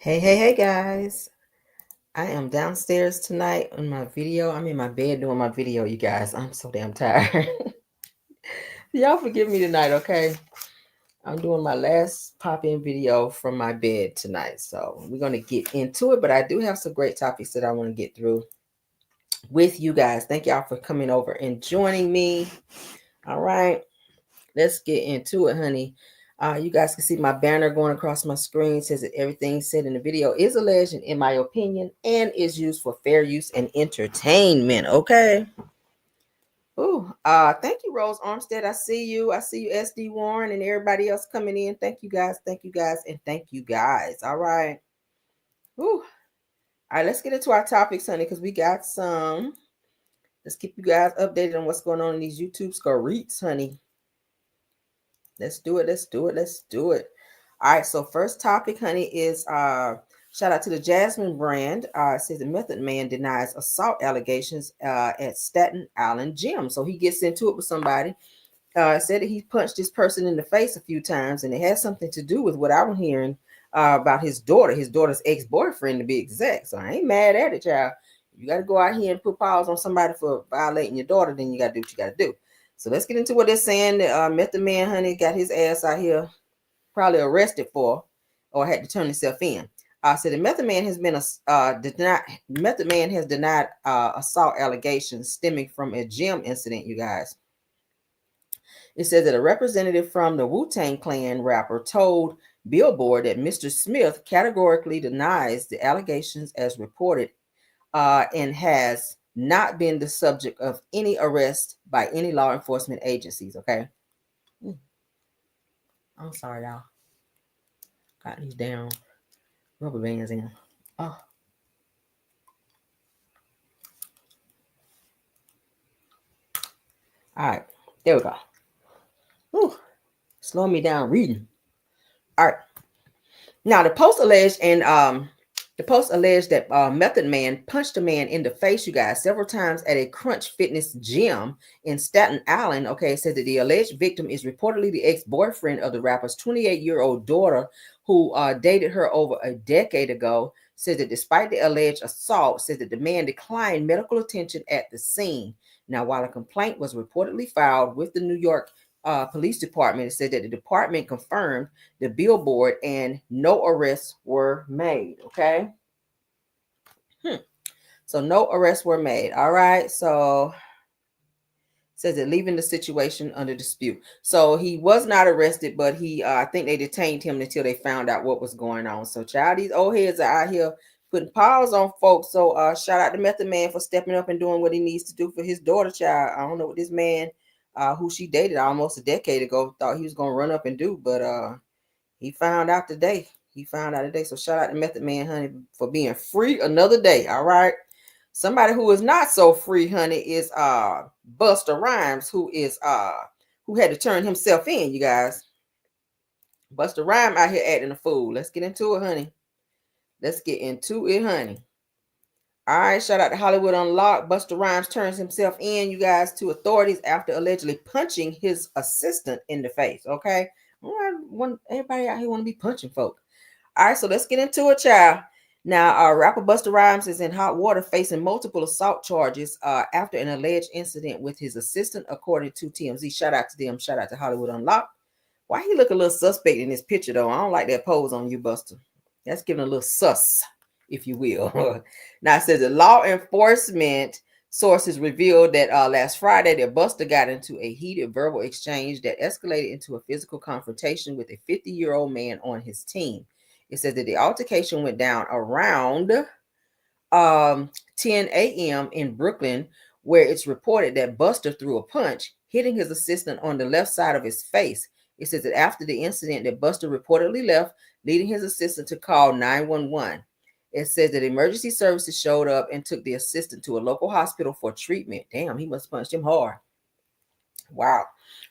Hey guys. I am downstairs tonight on my video. I'm in my bed doing my video, you guys. I'm so damn tired. Y'all forgive me tonight, okay? I'm doing my last pop-in video from my bed tonight. So we're going to get into it, but I do have some great topics that I want to get through with you guys. Thank y'all for coming over and joining me. All right. Let's get into it, honey. You guys can see my banner going across my screen. It says that everything said in the video is alleged and in my opinion and is used for fair use and entertainment. Okay. Thank you, Rose Armstead. I see you. I see you, SD Warren, and everybody else coming in. Thank you guys. Thank you guys. And thank you guys. All right. Ooh. All right, let's get into our topics, honey, because we got some. Let's keep you guys updated on what's going on in these YouTube scoreets, honey. Let's do it. Let's do it. Let's do it. All right. So first topic, honey, is shout out to the Jasmine brand. It says the Method Man denies assault allegations at Staten Island gym. So he gets into it with somebody. Said that he punched this person in the face a few times, and it has something to do with what I'm hearing about his daughter's ex-boyfriend to be exact. So I ain't mad at it, child. You got to go out here and put paws on somebody for violating your daughter, then you got to do what you got to do. So let's get into what they're saying. Method Man, honey, got his ass out here, probably arrested for, or had to turn himself in. So the Method Man has been denied assault allegations stemming from a gym incident. You guys, it says that a representative from the Wu-Tang Clan rapper told Billboard that Mr. Smith categorically denies the allegations as reported, and has not been the subject of any arrest by any law enforcement agencies. Okay. I'm sorry, y'all. Got these damn rubber bands in. Oh. All right. There we go. Whew. Slowing me down reading. All right. Now the post alleged that Method Man punched a man in the face, you guys, several times at a Crunch Fitness gym in Staten Island. Okay, it says that the alleged victim is reportedly the ex-boyfriend of the rapper's 28-year-old daughter, who dated her over a decade ago. Says that despite the alleged assault, says that the man declined medical attention at the scene. Now, while a complaint was reportedly filed with the New York police department, it said that the department confirmed the billboard and no arrests were made. Okay. So no arrests were made. All right. So says that leaving the situation under dispute. So he was not arrested, but I think they detained him until they found out what was going on. So child, these old heads are out here putting paws on folks. So shout out to Method Man for stepping up and doing what he needs to do for his daughter, child. I don't know what this man who she dated almost a decade ago thought he was gonna run up and do, but he found out today. So shout out to Method Man, honey, for being free another day. All right. Somebody who is not so free, honey, is Busta Rhymes, who had to turn himself in, you guys. Busta Rhymes out here acting a fool. Let's get into it, honey. All right, shout out to Hollywood Unlocked. Busta Rhymes turns himself in, you guys, to authorities after allegedly punching his assistant in the face. Okay, everybody out here want to be punching folk. All right, so let's get into it, child. Now, rapper Busta Rhymes is in hot water, facing multiple assault charges after an alleged incident with his assistant, according to TMZ. Shout out to them. Shout out to Hollywood Unlocked. Why he look a little suspect in this picture, though? I don't like that pose on you, Busta. That's giving a little sus, if you will. Now, it says the law enforcement sources revealed that last Friday that Busta got into a heated verbal exchange that escalated into a physical confrontation with a 50-year-old man on his team. It says that the altercation went down around 10 a.m. in Brooklyn, where it's reported that Busta threw a punch, hitting his assistant on the left side of his face. It says that after the incident that Busta reportedly left, leading his assistant to call 911. It says that emergency services showed up and took the assistant to a local hospital for treatment. Damn, he must have punched him hard. Wow.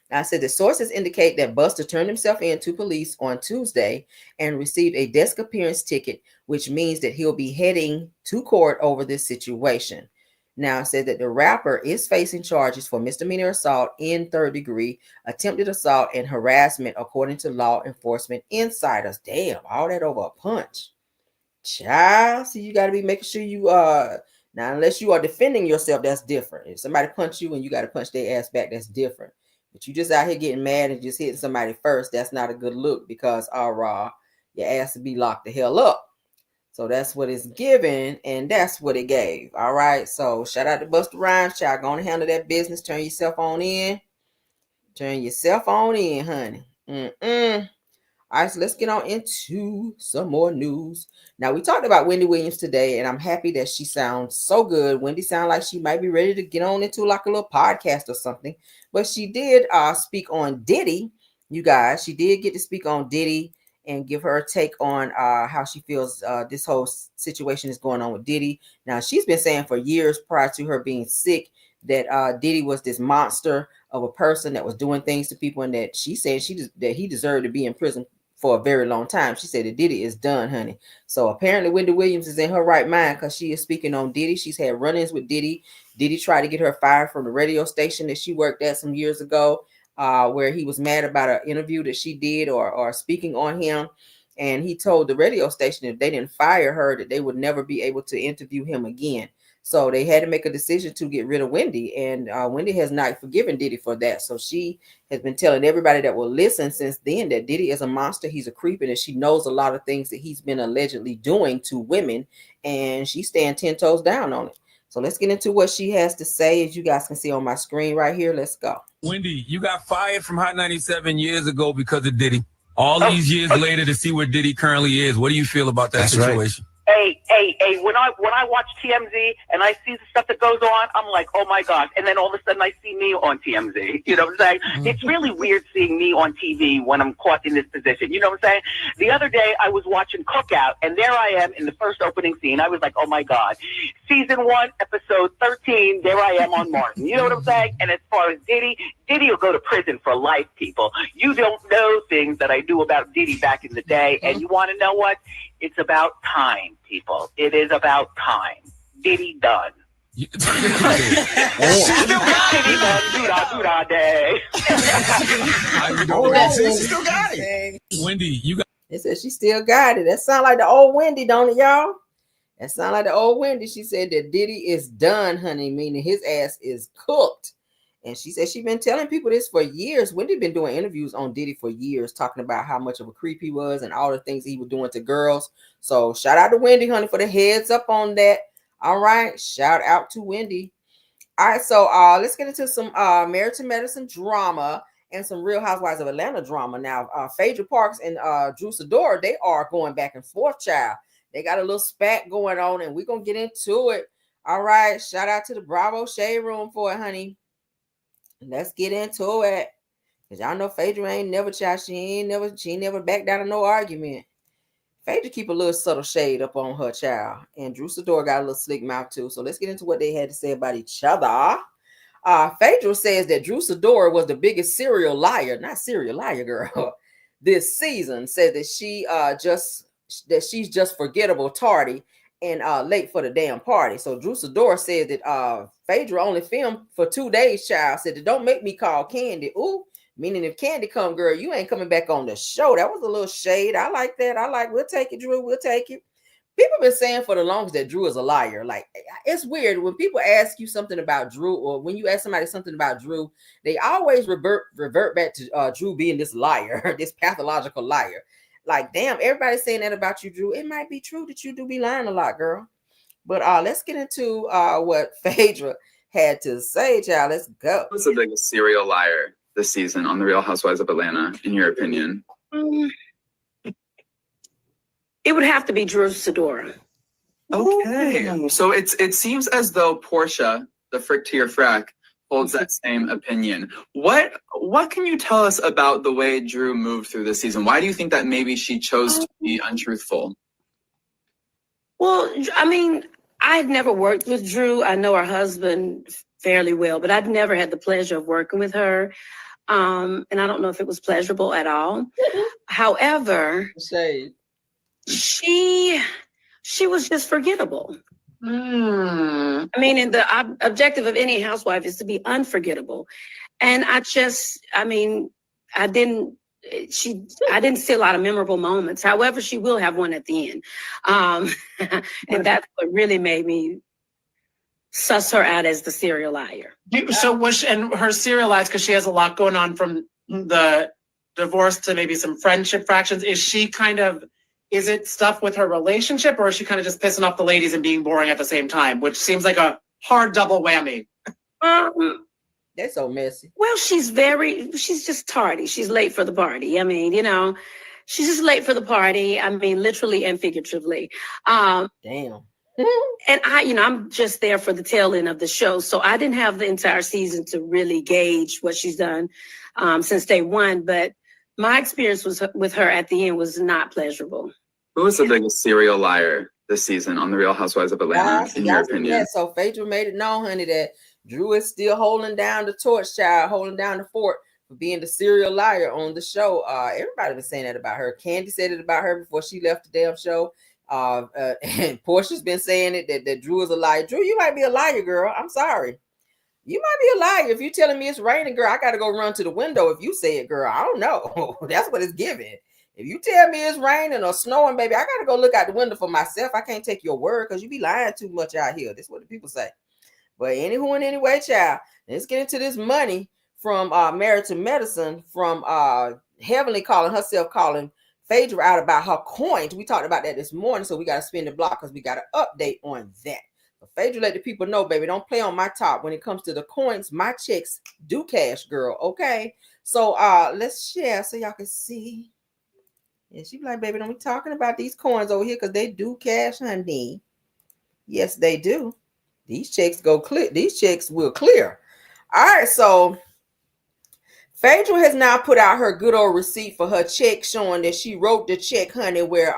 Now, I said the sources indicate that Busta turned himself in to police on Tuesday and received a desk appearance ticket, which means that he'll be heading to court over this situation. Now, it said that the rapper is facing charges for misdemeanor assault in third degree, attempted assault, and harassment, according to law enforcement insiders. Damn, all that over a punch. Child, see, you got to be making sure you now, unless you are defending yourself, that's different. If somebody punch you and you got to punch their ass back, that's different. But you just out here getting mad and just hitting somebody first, that's not a good look, because your ass will be locked the hell up. So that's what it's given, and that's what it gave. All right. So shout out to Busta Rhymes, child. Go on and handle that business. Turn yourself on in. Turn yourself on in, honey. All right, so let's get on into some more news. Now, we talked about Wendy Williams today, and I'm happy that she sounds so good. Wendy sounds like she might be ready to get on into like a little podcast or something. But she did speak on Diddy, you guys. She did get to speak on Diddy and give her take on how she feels this whole situation is going on with Diddy. Now, she's been saying for years prior to her being sick that Diddy was this monster of a person that was doing things to people, and that she said that he deserved to be in prison for a very long time. She said that Diddy is done, honey. So apparently Wendy Williams is in her right mind, because she is speaking on Diddy. She's had run-ins with Diddy. Diddy tried to get her fired from the radio station that she worked at some years ago, where he was mad about an interview that she did or speaking on him. And he told the radio station if they didn't fire her, that they would never be able to interview him again. So they had to make a decision to get rid of Wendy, and Wendy has not forgiven Diddy for that. So she has been telling everybody that will listen since then that Diddy is a monster, he's a creep, and she knows a lot of things that he's been allegedly doing to women, and she's staying 10 toes down on it. So let's get into what she has to say, as you guys can see on my screen right here. Let's go. Wendy, you got fired from Hot 97 years ago because of Diddy. All these years later to see where Diddy currently is. What do you feel about that situation? Right. Hey, when I watch TMZ and I see the stuff that goes on, I'm like, oh my gosh. And then all of a sudden I see me on TMZ. You know what I'm saying? It's really weird seeing me on TV when I'm caught in this position. You know what I'm saying? The other day I was watching Cookout, and there I am in the first opening scene. I was like, oh my God. Season 1, episode 13, there I am on Martin. You know what I'm saying? And as far as Diddy will go to prison for life, people. You don't know things that I knew about Diddy back in the day. And you want to know what? It's about time, people. It is about time. Diddy done. She still got it. Wendy, you got it. Said she still got it. That sound like the old Wendy, don't it, y'all? That sound like the old Wendy. She said that Diddy is done, honey, meaning his ass is cooked. And she said she's been telling people this for years. Wendy been doing interviews on Diddy for years, talking about how much of a creep he was and all the things he was doing to girls. So shout out to Wendy, honey, for the heads up on that. All right. Shout out to Wendy. All right. So let's get into some Married to Medicine drama and some Real Housewives of Atlanta drama. Now, Phaedra Parks and Drew Sidora, they are going back and forth, child. They got a little spat going on, and we're going to get into it. All right. Shout out to the Bravo Shade Room for it, honey. Let's get into it. Cause y'all know Phaedra ain't never child. She never backed down to no argument. Phaedra keep a little subtle shade up on her child. And Drew Sidora got a little slick mouth too. So let's get into what they had to say about each other. Phaedra says that Drew Sidora was the biggest serial liar, not serial liar girl, this season. Said that she's just forgettable, tardy, and late for the damn party. So Drew Sidora said that Phaedra only filmed for 2 days, child. Said that don't make me call Candy. Ooh, meaning if Candy come, girl, you ain't coming back on the show. That was a little shade. I like that. We'll take it, Drew. We'll take it. People been saying for the longest that Drew is a liar. Like, it's weird when people ask you something about Drew, or when you ask somebody something about Drew, they always revert back to Drew being this liar, this pathological liar. Like, damn, everybody's saying that about you, Drew. It might be true that you do be lying a lot, girl. But let's get into what Phaedra had to say, child. Let's go. Who's the biggest serial liar this season on The Real Housewives of Atlanta, in your opinion? It would have to be Drew Sidora. Okay. So it seems as though Portia, the frick to your frack, holds that same opinion. What can you tell us about the way Drew moved through this season? Why do you think that maybe she chose to be untruthful? Well, I mean, I've never worked with Drew. I know her husband fairly well, but I've never had the pleasure of working with her. And I don't know if it was pleasurable at all. However, she was just forgettable. I mean, and the objective of any housewife is to be unforgettable. And I didn't I didn't see a lot of memorable moments. However, she will have one at the end. And that's what really made me suss her out as the serial liar. So was she, and her serial lies, because she has a lot going on from the divorce to maybe some friendship fractions. Is she kind of, is it stuff with her relationship, or is she kind of just pissing off the ladies and being boring at the same time, which seems like a hard double whammy? That's so messy. Well, she's just tardy. She's late for the party. I mean, she's just late for the party. I mean, literally and figuratively. Damn. And I'm just there for the tail end of the show. So I didn't have the entire season to really gauge what she's done since day one. But my experience with her at the end was not pleasurable. Who was the biggest serial liar this season on The Real Housewives of Atlanta, in your opinion? Yeah, so Phaedra made it known, honey, that Drew is still holding down the torch, child, holding down the fort for being the serial liar on the show. Everybody was saying that about her. Candy said it about her before she left the damn show. And Portia's been saying it that Drew is a liar. Drew, you might be a liar, girl. I'm sorry. You might be a liar. If you're telling me it's raining, girl, I got to go run to the window if you say it, girl. I don't know. That's what it's giving. If you tell me it's raining or snowing, baby, I got to go look out the window for myself. I can't take your word because you be lying too much out here. That's what the people say. But anywho and anyway, child, let's get into this money from Married to Medicine, from Heavenly calling Phaedra out about her coins. We talked about that this morning, so we got to spin the block because we got an update on that. So Phaedra let the people know, baby, don't play on my top. When it comes to the coins, my checks do cash, girl, okay? So let's share so y'all can see. And she be like, baby, don't be talking about these coins over here because they do cash, honey. Yes, they do. These checks go clear. These checks will clear. All right, so Phaedra has now put out her good old receipt for her check, showing that she wrote the check, honey, where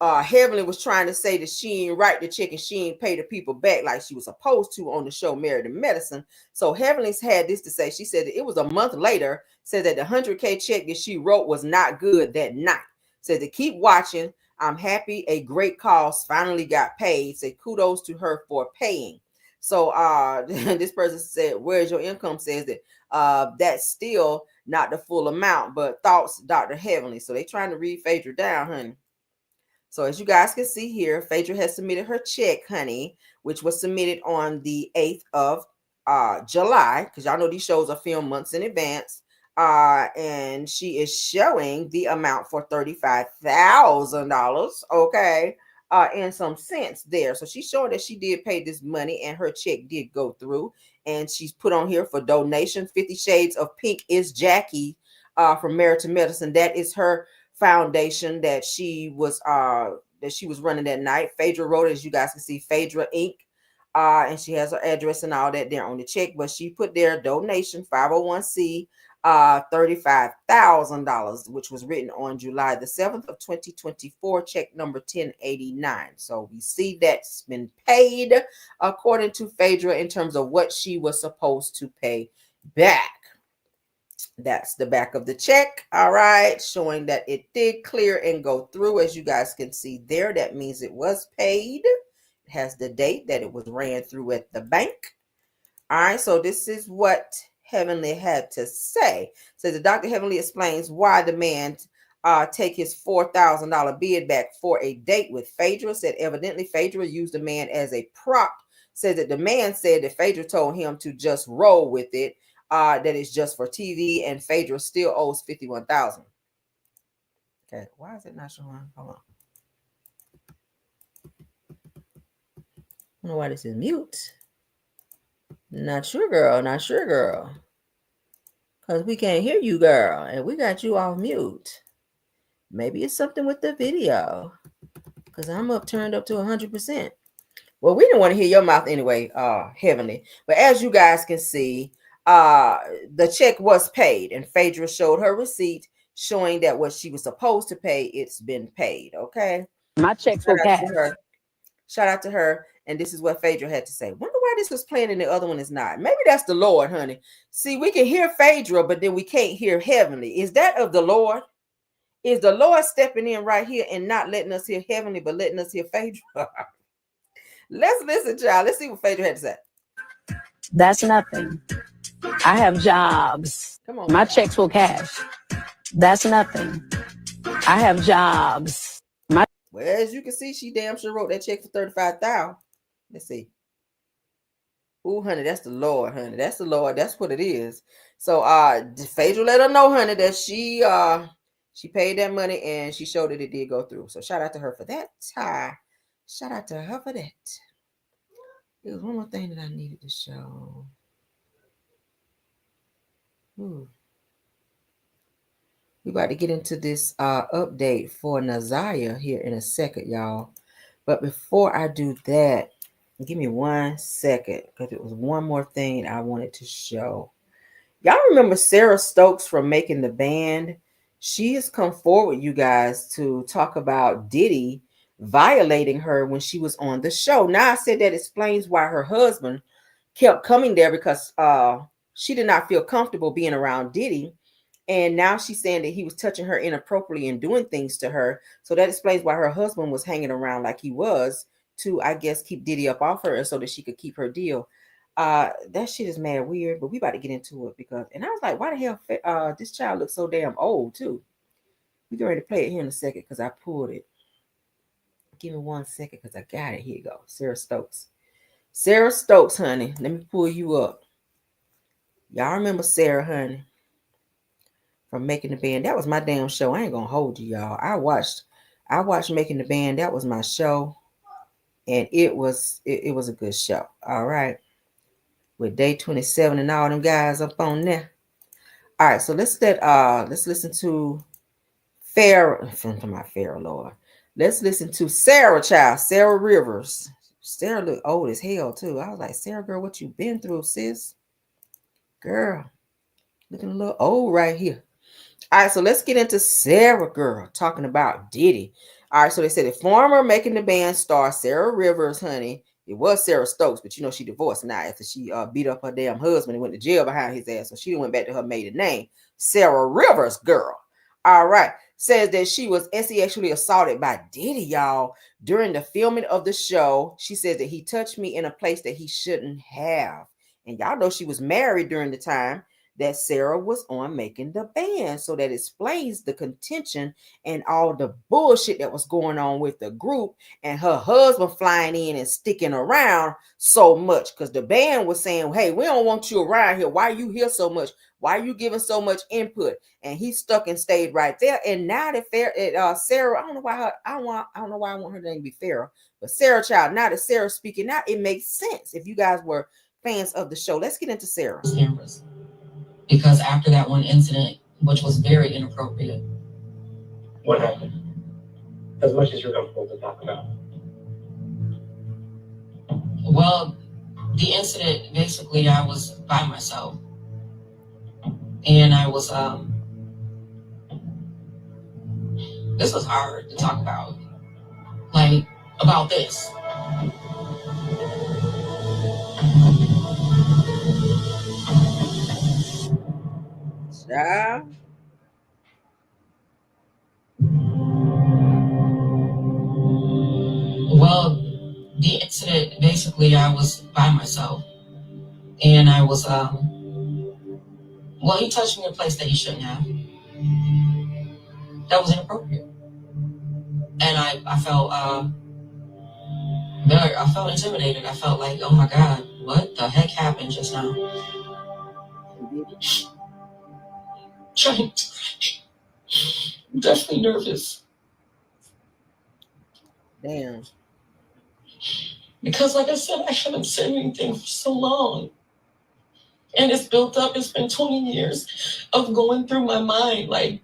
Heavenly was trying to say that she didn't write the check and she didn't pay the people back like she was supposed to on the show Married to Medicine. So Heavenly's had this to say. She said that it was a month later, said that the 100K check that she wrote was not good that night. Said to keep watching. I'm happy a great cause finally got paid. Say kudos to her for paying. So this person said, where's your income? Says that that's still not the full amount, but thoughts, Dr. Heavenly. So they trying to read Phaedra down, honey. So as you guys can see here, Phaedra has submitted her check, honey, which was submitted on the 8th of July, because y'all know these shows are filmed months in advance. And she is showing the amount for $35,000, okay, and some cents there. So she's showing that she did pay this money and her check did go through. And she's put on here for donation. 50 Shades of Pink is Jackie from Married to Medicine. That is her foundation that she was running that night. Phaedra wrote it, as you guys can see, Phaedra Inc. And she has her address and all that there on the check, but she put there donation 501c. $35,000, which was written on July the 7th of 2024, check number 1089. So we see that's been paid according to Phaedra in terms of what she was supposed to pay back. That's the back of the check. All right, showing that it did clear and go through, as you guys can see there. That means it was paid. It has the date that it was ran through at the bank. All right, so this is what Heavenly had to say. So the Dr. Heavenly explains why the man take his $4,000 bid back for a date with Phaedra. Said evidently Phaedra used the man as a prop. Said that the man said that Phaedra told him to just roll with it, that it's just for TV, and Phaedra still owes $51,000. Okay, why is it not showing? Hold on. I don't know why this is mute. Not sure, girl. Not sure, girl. Because we can't hear you, girl. And we got you off mute. Maybe it's something with the video. Because I'm turned up to 100%. Well, we didn't want to hear your mouth anyway, Heavenly. But as you guys can see, the check was paid. And Phaedra showed her receipt showing that what she was supposed to pay, it's been paid. Okay? My checks were cash. Shout out to her. And this is what Phaedra had to say. Wonder why this was playing and the other one is not. Maybe that's the Lord, honey. See, we can hear Phaedra, but then we can't hear Heavenly. Is that of the Lord? Is the Lord stepping in right here and not letting us hear Heavenly, but letting us hear Phaedra? Let's listen, child. Let's see what Phaedra had to say. That's nothing. I have jobs. Come on. My checks will cash. That's nothing. I have jobs. Well, as you can see, she damn sure wrote that check for $35,000. Let's see. Ooh, honey, that's the Lord, honey. That's the Lord. That's what it is. So, Phaedra let her know, honey, that she paid that money and she showed that it did go through. So, shout out to her for that. Shout out to her for that. There was one more thing that I needed to show. Ooh. We about to get into this update for Naziah here in a second, y'all. But before I do that, give me 1 second, because it was one more thing I wanted to show. Y'all remember Sarah Stokes from Making the Band? She has come forward, you guys, to talk about Diddy violating her when she was on the show. Now, I said that explains why her husband kept coming there, because she did not feel comfortable being around Diddy. And now she's saying that he was touching her inappropriately and doing things to her. So that explains why her husband was hanging around like he was, to, I guess, keep Diddy up off her so that she could keep her deal. That shit is mad weird, but we about to get into it, because, and I was like, why the hell this child looks so damn old too? We get ready to play it here in a second, because I pulled it. Give me 1 second, because I got it. Here you go. Sarah Stokes. Sarah Stokes, honey. Let me pull you up. Y'all remember Sarah, honey, from Making the Band? That was my damn show. I ain't gonna hold you, y'all. I watched Making the Band. That was my show, and it was a good show. All right, with Day 27 and all them guys up on there. All right, so let's listen to Pharaoh, Lord. Let's listen to Sara, child. Sara Rivers. Sara look old as hell too. I was like, Sara, girl, what you been through, sis? Girl, looking a little old right here. All right, so let's get into Sara, girl, talking about Diddy. All right, so they said the former Making the Band star Sara Rivers, honey, it was Sarah Stokes, but you know she divorced now after she beat up her damn husband and went to jail behind his ass. So she went back to her maiden name, Sara Rivers, girl. All right, says that she was sexually assaulted by Diddy, y'all, during the filming of the show. She says that he touched me in a place that he shouldn't have. And y'all know she was married during the time that Sara was on Making the Band. So that explains the contention and all the bullshit that was going on with the group, and her husband flying in and sticking around so much, because the band was saying, hey, we don't want you around here. Why are you here so much? Why are you giving so much input? And he stuck and stayed right there. And now that Sara, I don't know why I want her name to be Farrah, but Sara, child, now that Sara's speaking out, it makes sense if you guys were fans of the show. Let's get into Sara. Cameras. Because after that one incident, which was very inappropriate. What happened? As much as you're comfortable to talk about. Well, the incident, basically, I was by myself. And I was, this was hard to talk about. Like, about this. Yeah. Well, the incident, basically, I was by myself. And I was, well, he touched me in a place that he shouldn't have. That was inappropriate. And I felt, I felt intimidated. I felt like, oh my God, what the heck happened just now? Trying to, I'm definitely nervous. Damn. Because like I said, I haven't said anything for so long. And it's built up. It's been 20 years of going through my mind. Like,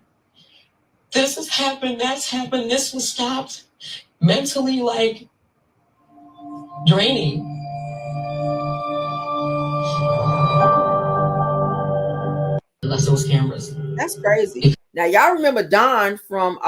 this has happened, that's happened, this was stopped. Mentally, like, draining. Unless it was cameras. That's crazy. Now, y'all remember Dawn from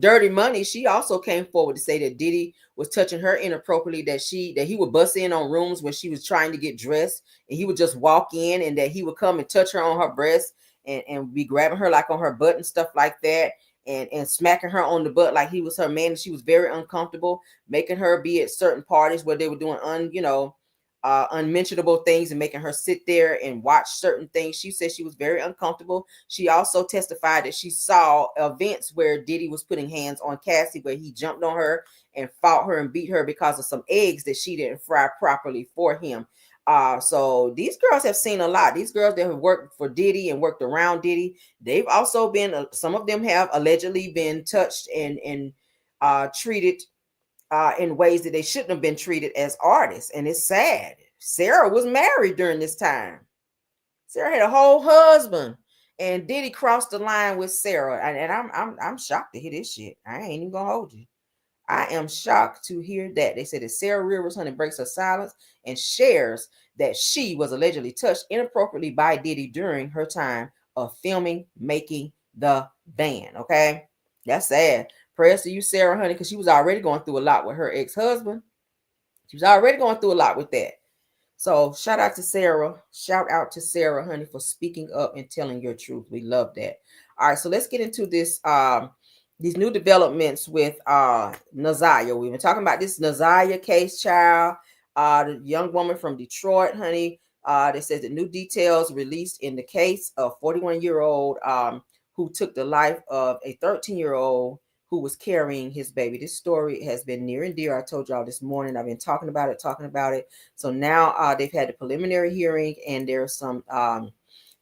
Dirty Money? She also came forward to say that Diddy was touching her inappropriately, that he would bust in on rooms when she was trying to get dressed, and he would just walk in, and that he would come and touch her on her breast and be grabbing her like on her butt and stuff like that, and smacking her on the butt like he was her man. And she was very uncomfortable, making her be at certain parties where they were doing unmentionable things and making her sit there and watch certain things. She said she was very uncomfortable. She also testified that she saw events where Diddy was putting hands on Cassie, where he jumped on her and fought her and beat her because of some eggs that she didn't fry properly for him. So these girls have seen a lot. These girls that have worked for Diddy and worked around Diddy, they've also been, some of them have allegedly been touched and treated in ways that they shouldn't have been treated as artists. And it's sad. Sara was married during this time. Sara had a whole husband, and Diddy crossed the line with Sara. And I'm shocked to hear this shit. I ain't even gonna hold you. I am shocked to hear that. They said that Sara Rivers, honey, breaks her silence and shares that she was allegedly touched inappropriately by Diddy during her time of filming, making the band. Okay, that's sad. Prayers to you, Sara, honey, because she was already going through a lot with her ex-husband. She was already going through a lot with that. So shout out to Sara. Shout out to Sara, honey, for speaking up and telling your truth. We love that. All right, so let's get into this. These new developments with Naziah. We've been talking about this Naziah case, child. The young woman from Detroit, honey. That says the new details released in the case of 41-year-old who took the life of a 13-year-old who was carrying his baby. This story has been near and dear. I told y'all this morning. I've been talking about it. So now they've had the preliminary hearing, and there's some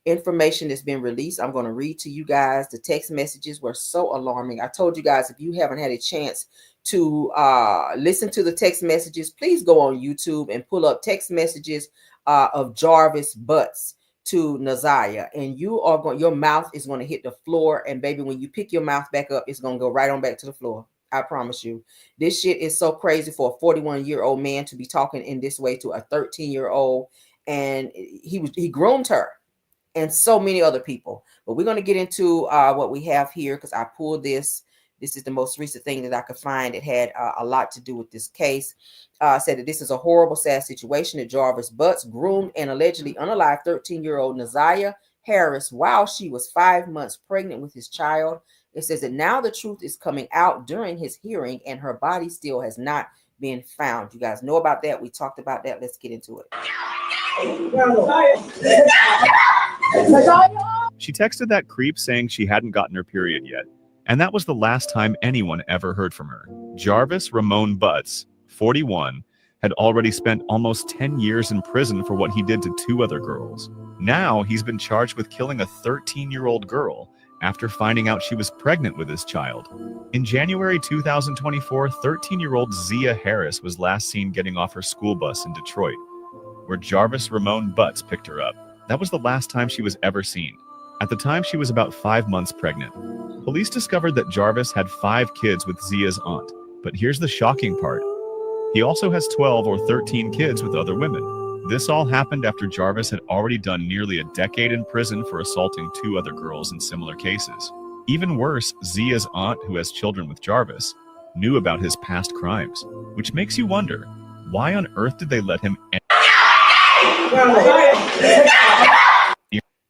information that's been released. I'm going to read to you guys. The text messages were so alarming. I told you guys, if you haven't had a chance to listen to the text messages, please go on YouTube and pull up text messages of Jarvis Butts to Naziah, and your mouth is going to hit the floor, and baby, when you pick your mouth back up, it's going to go right on back to the floor. I promise you. This shit is so crazy for a 41-year-old man to be talking in this way to a 13-year-old, and he groomed her and so many other people. But we're going to get into what we have here, because I pulled this. This is the most recent thing that I could find. It had a lot to do with this case. Said that this is a horrible, sad situation that Jarvis Butts groomed and allegedly unalived 13-year-old Naziah Harris while she was 5 months pregnant with his child. It says that now the truth is coming out during his hearing, and her body still has not been found. You guys know about that. We talked about that. Let's get into it. She texted that creep saying she hadn't gotten her period yet. And that was the last time anyone ever heard from her. Jarvis Ramon Butts, 41, had already spent almost 10 years in prison for what he did to 2 other girls. Now he's been charged with killing a 13-year-old girl after finding out she was pregnant with his child. In January 2024, 13-year-old Naziah Harris was last seen getting off her school bus in Detroit, where Jarvis Ramon Butts picked her up. That was the last time she was ever seen. At the time, she was about 5 months pregnant. Police discovered that Jarvis had 5 kids with Zia's aunt, but here's the shocking part. He also has 12 or 13 kids with other women. This all happened after Jarvis had already done nearly a decade in prison for assaulting 2 other girls in similar cases. Even worse, Zia's aunt, who has children with Jarvis, knew about his past crimes, which makes you wonder, why on earth did they let him end?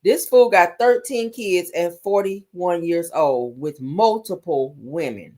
This fool got 13 kids at 41 years old with multiple women.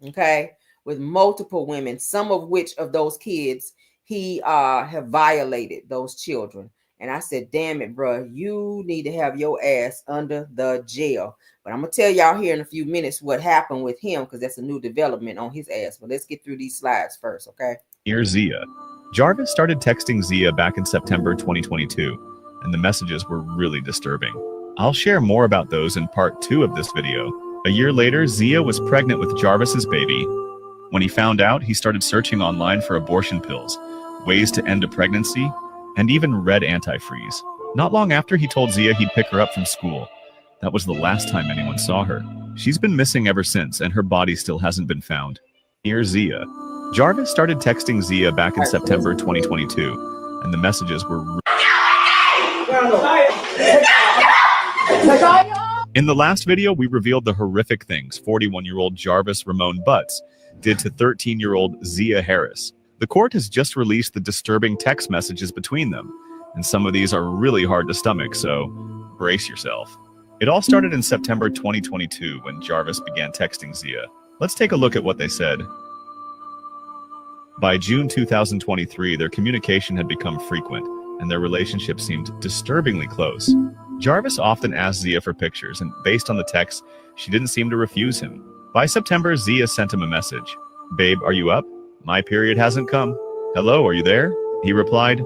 Okay, with multiple women, some of which of those kids he have violated those children. And I said, damn it, bro, you need to have your ass under the jail. But I'm gonna tell y'all here in a few minutes what happened with him, because that's a new development on his ass. But let's get through these slides first, okay? Dear Zia, Jarvis started texting Zia back in September 2022. And the messages were really disturbing. I'll share more about those in part 2 of this video. A year later, Zia was pregnant with Jarvis's baby. When he found out, he started searching online for abortion pills, ways to end a pregnancy, and even red antifreeze. Not long after, he told Zia he'd pick her up from school. That was the last time anyone saw her. She's been missing ever since, and her body still hasn't been found. Dear Zia, Jarvis started texting Zia back in September 2022, and the messages were in the last video, we revealed the horrific things 41-year-old Jarvis Ramon Butts did to 13-year-old Naziah Harris. The court has just released the disturbing text messages between them, and some of these are really hard to stomach, so brace yourself. It all started in September 2022 when Jarvis began texting Zia. Let's take a look at what they said. By June 2023, their communication had become frequent, and their relationship seemed disturbingly close. Jarvis often asked Zia for pictures, and based on the text, she didn't seem to refuse him. By September, Zia sent him a message. "Babe, are you up? My period hasn't come. Hello, are you there?" He replied,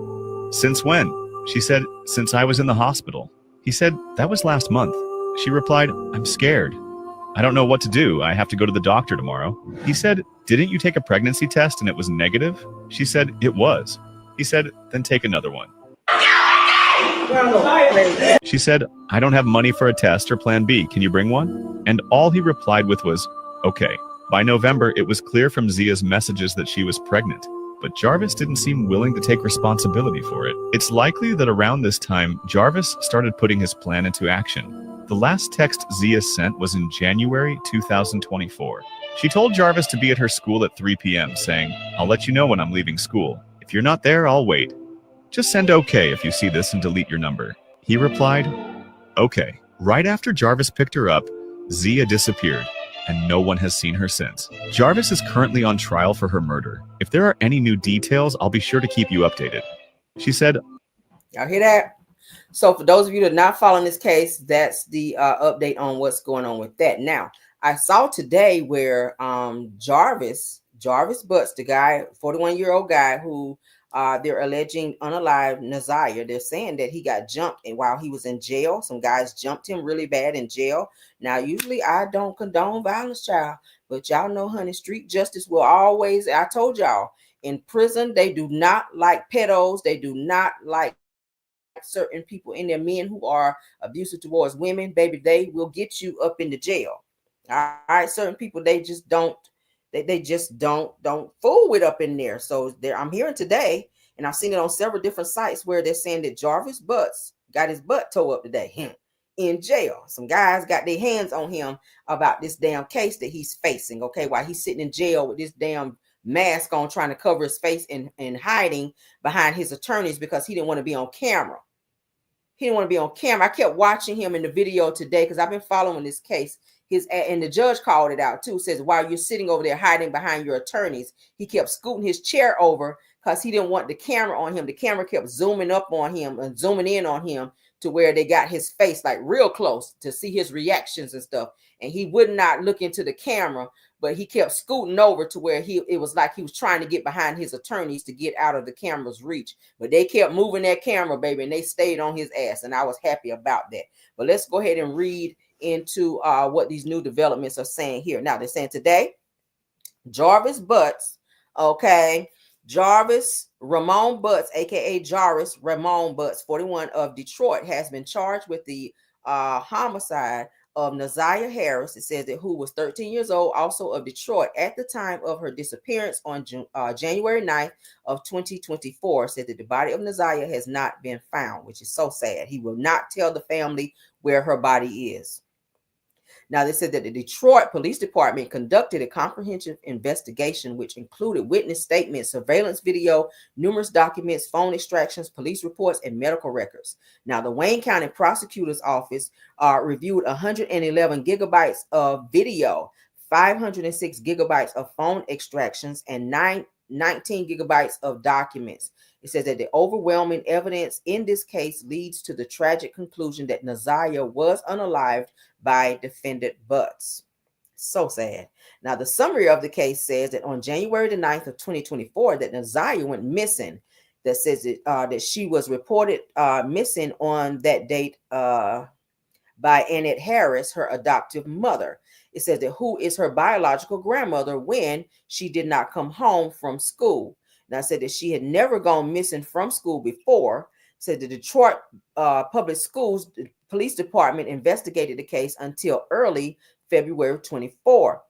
"Since when?" She said, "Since I was in the hospital." He said, "That was last month." She replied, "I'm scared. I don't know what to do. I have to go to the doctor tomorrow." He said, "Didn't you take a pregnancy test and it was negative?" She said, "It was." He said, "Then take another one." She said, "I don't have money for a test or plan B. Can you bring one?" And all he replied with was, "Okay." By November, it was clear from Zia's messages that she was pregnant, but Jarvis didn't seem willing to take responsibility for it. It's likely that around this time, Jarvis started putting his plan into action. The last text Zia sent was in January 2024. She told Jarvis to be at her school at 3 p.m., saying, "I'll let you know when I'm leaving school. If you're not there, I'll wait. Just send okay if you see this and delete your number." He replied, "Okay." Right after Jarvis picked her up, Zia disappeared, and no one has seen her since. Jarvis is currently on trial for her murder. If there are any new details, I'll be sure to keep you updated. She said, Y'all hear that? So for those of you that are not following this case, that's the update on what's going on with that. Now, I saw today where Jarvis Butts, the guy, 41-year-old guy who they're alleging unalived Naziah. They're saying that he got jumped, and while he was in jail, some guys jumped him really bad in jail. Now, usually I don't condone violence, child, but y'all know, honey, street justice will always, I told y'all, in prison, they do not like pedos. They do not like certain people in there, men who are abusive towards women, baby, they will get you up in the jail. All right, certain people, they just don't, they just don't fool with up in there. So there, I'm hearing today, and I've seen it on several different sites where they're saying that Jarvis Butts got his butt towed up today in jail. Some guys got their hands on him about this damn case that he's facing. Okay, while he's sitting in jail with this damn mask on, trying to cover his face and hiding behind his attorneys because he didn't want to be on camera. He didn't want to be on camera. I kept watching him in the video today because I've been following this case. And the judge called it out too. Says while you're sitting over there hiding behind your attorneys, he kept scooting his chair over because he didn't want the camera on him. The camera kept zooming up on him and zooming in on him to where they got his face like real close to see his reactions and stuff. And he would not look into the camera, but he kept scooting over to where it was like he was trying to get behind his attorneys to get out of the camera's reach. But they kept moving that camera, baby, and they stayed on his ass. And I was happy about that. But let's go ahead and read into what these new developments are saying here. Now, they're saying today, Jarvis Butts, okay, Jarvis Ramon Butts, aka Jarvis Ramon Butts, 41 of Detroit, has been charged with the homicide of Naziah Harris. It says that who was 13 years old, also of Detroit, at the time of her disappearance on January 9th of 2024. Said that the body of Naziah has not been found, which is so sad. He will not tell the family where her body is. Now, they said that the Detroit Police Department conducted a comprehensive investigation, which included witness statements, surveillance video, numerous documents, phone extractions, police reports, and medical records. Now, the Wayne County Prosecutor's Office reviewed 111 gigabytes of video, 506 gigabytes of phone extractions, and 19 gigabytes of documents. It says that the overwhelming evidence in this case leads to the tragic conclusion that Naziah was unalived by defendant Butts. So sad. Now, the summary of the case says that on January the 9th of 2024, that Naziah went missing. That says that she was reported missing on that date by Annette Harris, her adoptive mother. It says that who is her biological grandmother when she did not come home from school. Now, said that she had never gone missing from school before. Said the Detroit Public Schools Police Department investigated the case until early February 24,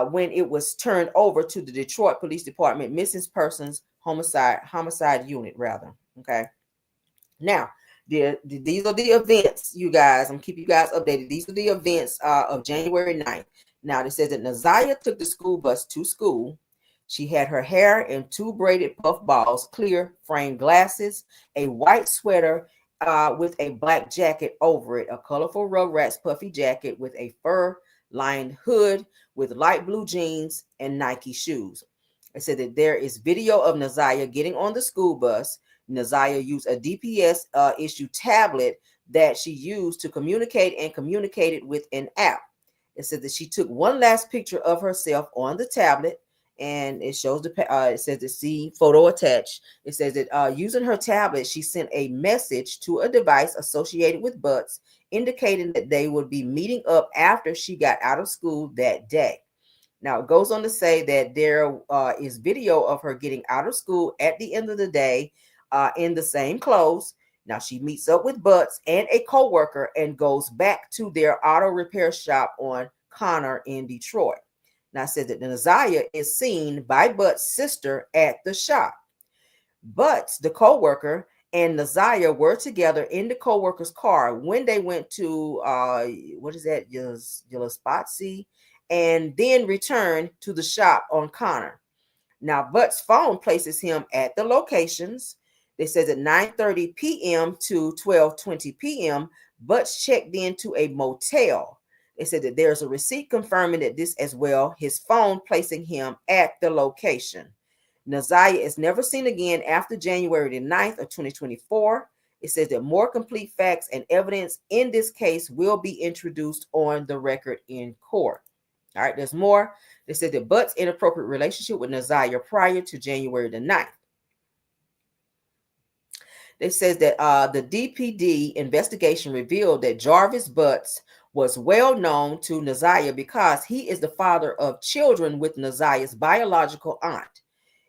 when it was turned over to the Detroit Police Department Missing Persons Homicide Unit, rather. Okay. Now, these are the events, you guys. I'm keeping you guys updated. These are the events of January 9th. Now, it says that Naziah took the school bus to school. She had her hair in 2 braided puff balls, clear frame glasses, a white sweater with a black jacket over it, a colorful Rugrats puffy jacket with a fur-lined hood with light blue jeans and Nike shoes. It said that there is video of Naziah getting on the school bus. Naziah used a DPS issue tablet that she used to communicate and communicated with an app. It said that she took one last picture of herself on the tablet, and it shows the it says the see photo attached. It says that using her tablet, she sent a message to a device associated with Butts, indicating that they would be meeting up after she got out of school that day. Now, it goes on to say that there is video of her getting out of school at the end of the day in the same clothes. Now, she meets up with Butts and a co-worker and goes back to their auto repair shop on Connor in Detroit. Now, it says that Naziah is seen by Butts' sister at the shop. Butts, the co-worker, and Naziah were together in the co-worker's car when they went to, what is that, Yelaspatsi, and then returned to the shop on Connor. Now, Butts' phone places him at the locations. They says at 9:30 p.m. to 12:20 p.m., Butts checked into a motel. They said that there's a receipt confirming that this as well, his phone placing him at the location. Naziah is never seen again after January the 9th of 2024. It says that more complete facts and evidence in this case will be introduced on the record in court. All right, there's more. They said that Butts' inappropriate relationship with Naziah prior to January the 9th. They says that the DPD investigation revealed that Jarvis Butts was well known to Naziah because he is the father of children with Naziah's biological aunt.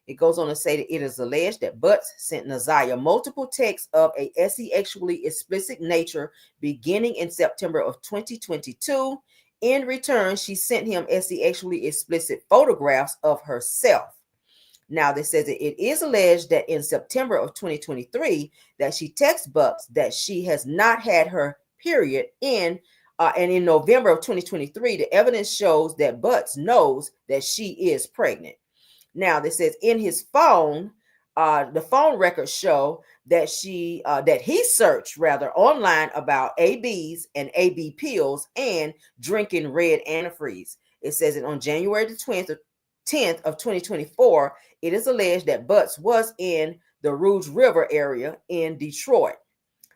It goes on to say that it is alleged that Butts sent Naziah multiple texts of a sexually explicit nature beginning in September of 2022. In return, she sent him sexually explicit photographs of herself. Now, they says that it is alleged that in September of 2023 that she texts Butts that she has not had her period and in November of 2023, the evidence shows that Butts knows that she is pregnant. Now, this says in his phone, the phone records show that he searched rather online about ABs and AB pills and drinking red antifreeze. It says that on January the 10th of 2024, it is alleged that Butts was in the Rouge River area in Detroit.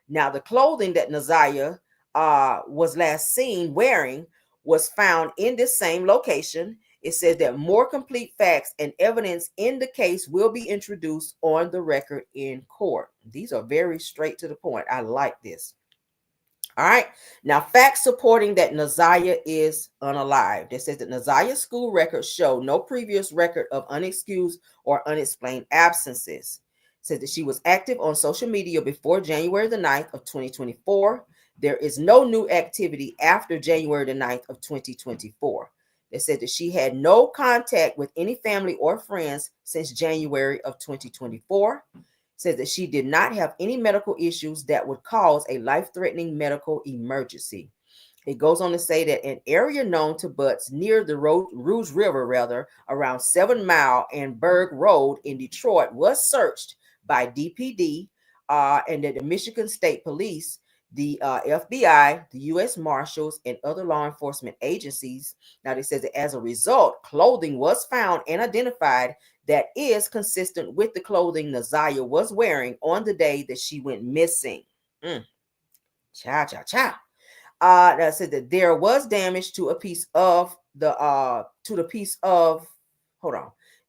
Now, the clothing that Naziah was last seen wearing was found in this same location. It says that more complete facts and evidence in the case will be introduced on the record in court. These are very straight to the point. I like this. All right. Now, facts supporting that Naziah is unalived. It says that Naziah's school records show no previous record of unexcused or unexplained absences. It says that she was active on social media before January the 9th of 2024. There is no new activity after January the 9th of 2024. They said that she had no contact with any family or friends since January of 2024. Said that she did not have any medical issues that would cause a life-threatening medical emergency. It goes on to say that an area known to Butts near the Rouge River, around 7 Mile and Berg Road in Detroit, was searched by DPD and that the Michigan State Police, the FBI, the U.S. Marshals, and other law enforcement agencies. Now, they says that as a result, clothing was found and identified that is consistent with the clothing Naziah was wearing on the day that she went missing. That said that there was damage to a piece of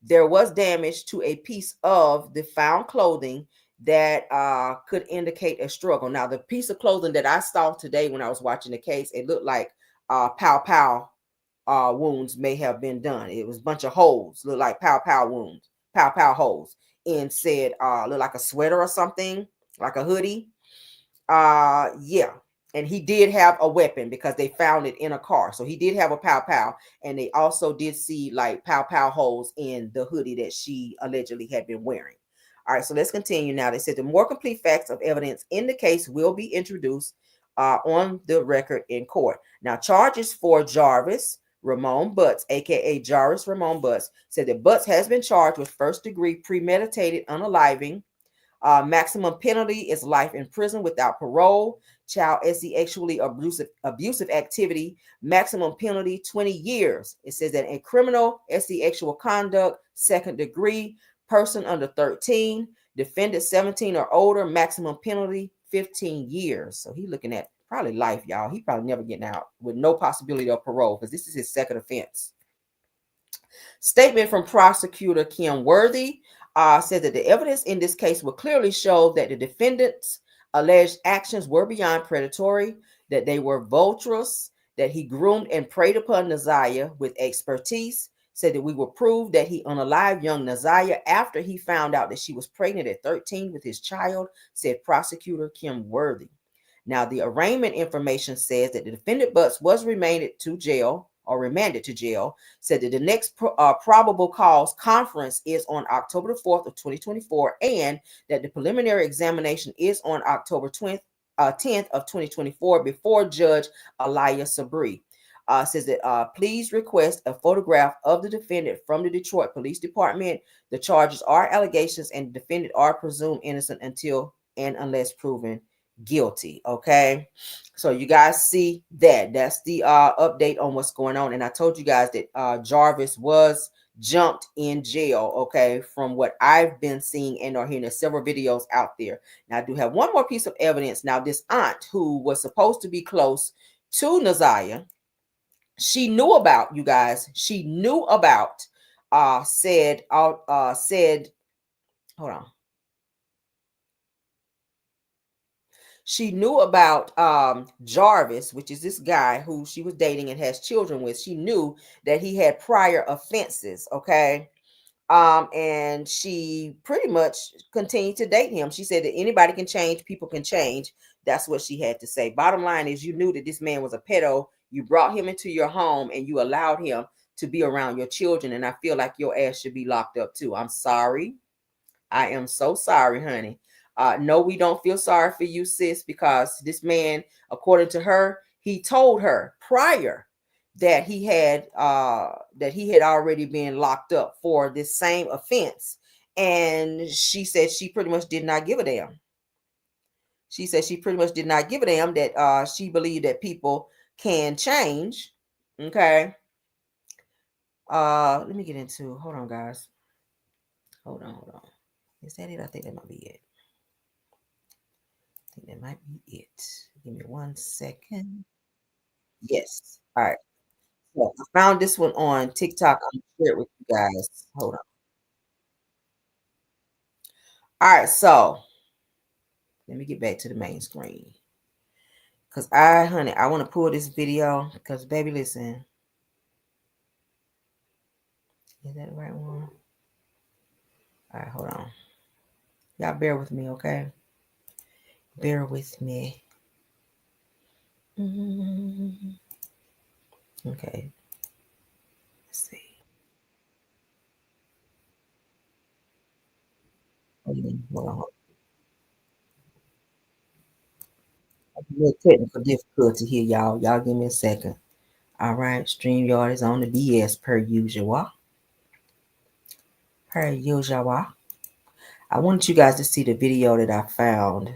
there was damage to a piece of the found clothing that could indicate a struggle. Now, the piece of clothing that I saw today when I was watching the case, it looked like pow wounds may have been done. It was a bunch of holes, looked like pow wounds, pow holes, and said looked like a sweater or something, like a hoodie. Yeah. And he did have a weapon because they found it in a car. So he did have a pow, and they also did see like pow holes in the hoodie that she allegedly had been wearing. All right, so let's continue now. They said the more complete facts of evidence in the case will be introduced on the record in court. Now, charges for Jarvis Ramon Butts, aka Jarvis Ramon Butts, said that Butts has been charged with first-degree premeditated unaliving, Maximum penalty is life in prison without parole. Child sexually abusive activity, maximum penalty 20 years. It says that in criminal sexual conduct, second degree, person under 13, defendant 17 or older, maximum penalty 15 years. So he's looking at probably life, y'all. He probably never getting out with no possibility of parole because this is his second offense. Statement from prosecutor Kim Worthy said that the evidence in this case will clearly show that the defendant's alleged actions were beyond predatory, that they were vulturous, that he groomed and preyed upon Naziah with expertise, said that we will prove that he unalived young Naziah after he found out that she was pregnant at 13 with his child, said prosecutor Kim Worthy. Now, the arraignment information says that the defendant Butts was remanded to jail, said that the next probable cause conference is on October the 4th of 2024, and that the preliminary examination is on October 10th of 2024 before Judge Aliyah Sabri. Says that please request a photograph of the defendant from the Detroit Police Department. The charges are allegations and the defendant are presumed innocent until and unless proven guilty. Okay, so you guys see that that's the update on what's going on. And I told you guys that Jarvis was jumped in jail, okay, from what I've been seeing and or hearing. There's several videos out there. Now I do have one more piece of evidence. Now this aunt who was supposed to be close to Naziah, she knew about, you guys, she knew about said hold on. She knew about Jarvis, which is this guy who she was dating and has children with. She knew that he had prior offenses, okay? And she pretty much continued to date him. She said that anybody can change, people can change. That's what she had to say. Bottom line is you knew that this man was a pedo. You brought him into your home and you allowed him to be around your children. And I feel like your ass should be locked up too. I'm sorry. I am so sorry, honey. No, we don't feel sorry for you, sis, because this man, according to her, he told her prior that he had already been locked up for this same offense. And she said she pretty much did not give a damn. She said she pretty much did not give a damn, that she believed that people can change. Okay. Let me get into, hold on, guys. Hold on. Is that it? I think that might be it. I think that might be it. Give me 1 second. Yes. All right. So I found this one on TikTok. I'm going to share it with you guys. Hold on. All right. So let me get back to the main screen. Because honey, I want to pull this video because, baby, listen. Is that the right one? All right. Hold on. Y'all bear with me, okay? Bear with me. Okay. Let's see. Hold on. A little technical difficulty here, y'all. Y'all give me a second. All right. StreamYard is on the BS per usual. I want you guys to see the video that I found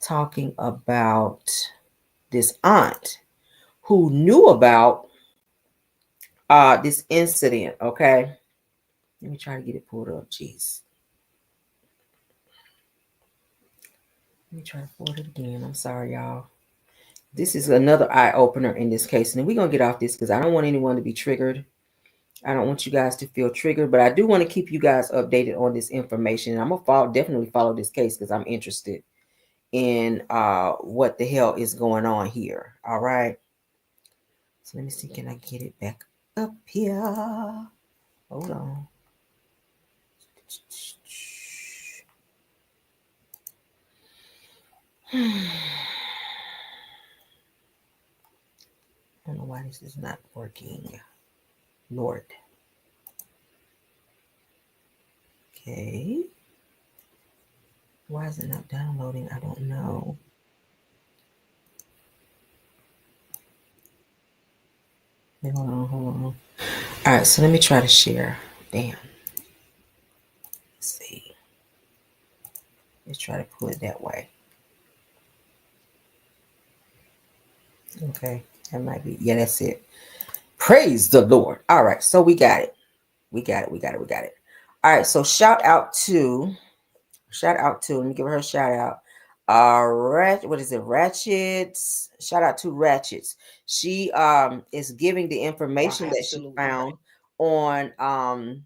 talking about this aunt who knew about this incident, okay? Let me try to get it pulled up. Jeez. Let me try to pull it again. I'm sorry, y'all. This is another eye-opener in this case. And we're going to get off this because I don't want anyone to be triggered. I don't want you guys to feel triggered, but I do want to keep you guys updated on this information. And I'm going to definitely follow this case because I'm interested in what the hell is going on here. All right. So let me see. Can I get it back up here? Hold on. I don't know why this is not working. Lord. Okay. Why is it not downloading? I don't know. Hold on. All right, so let me try to share. Damn. Let's see. just try to pull it that way. Okay, that might be, yeah, that's it. Praise the Lord. All right, so we got it. We got it. All right, so shout out to, let me give her a shout out. What is it? Ratchets. Shout out to Ratchets. She is giving the information that she found on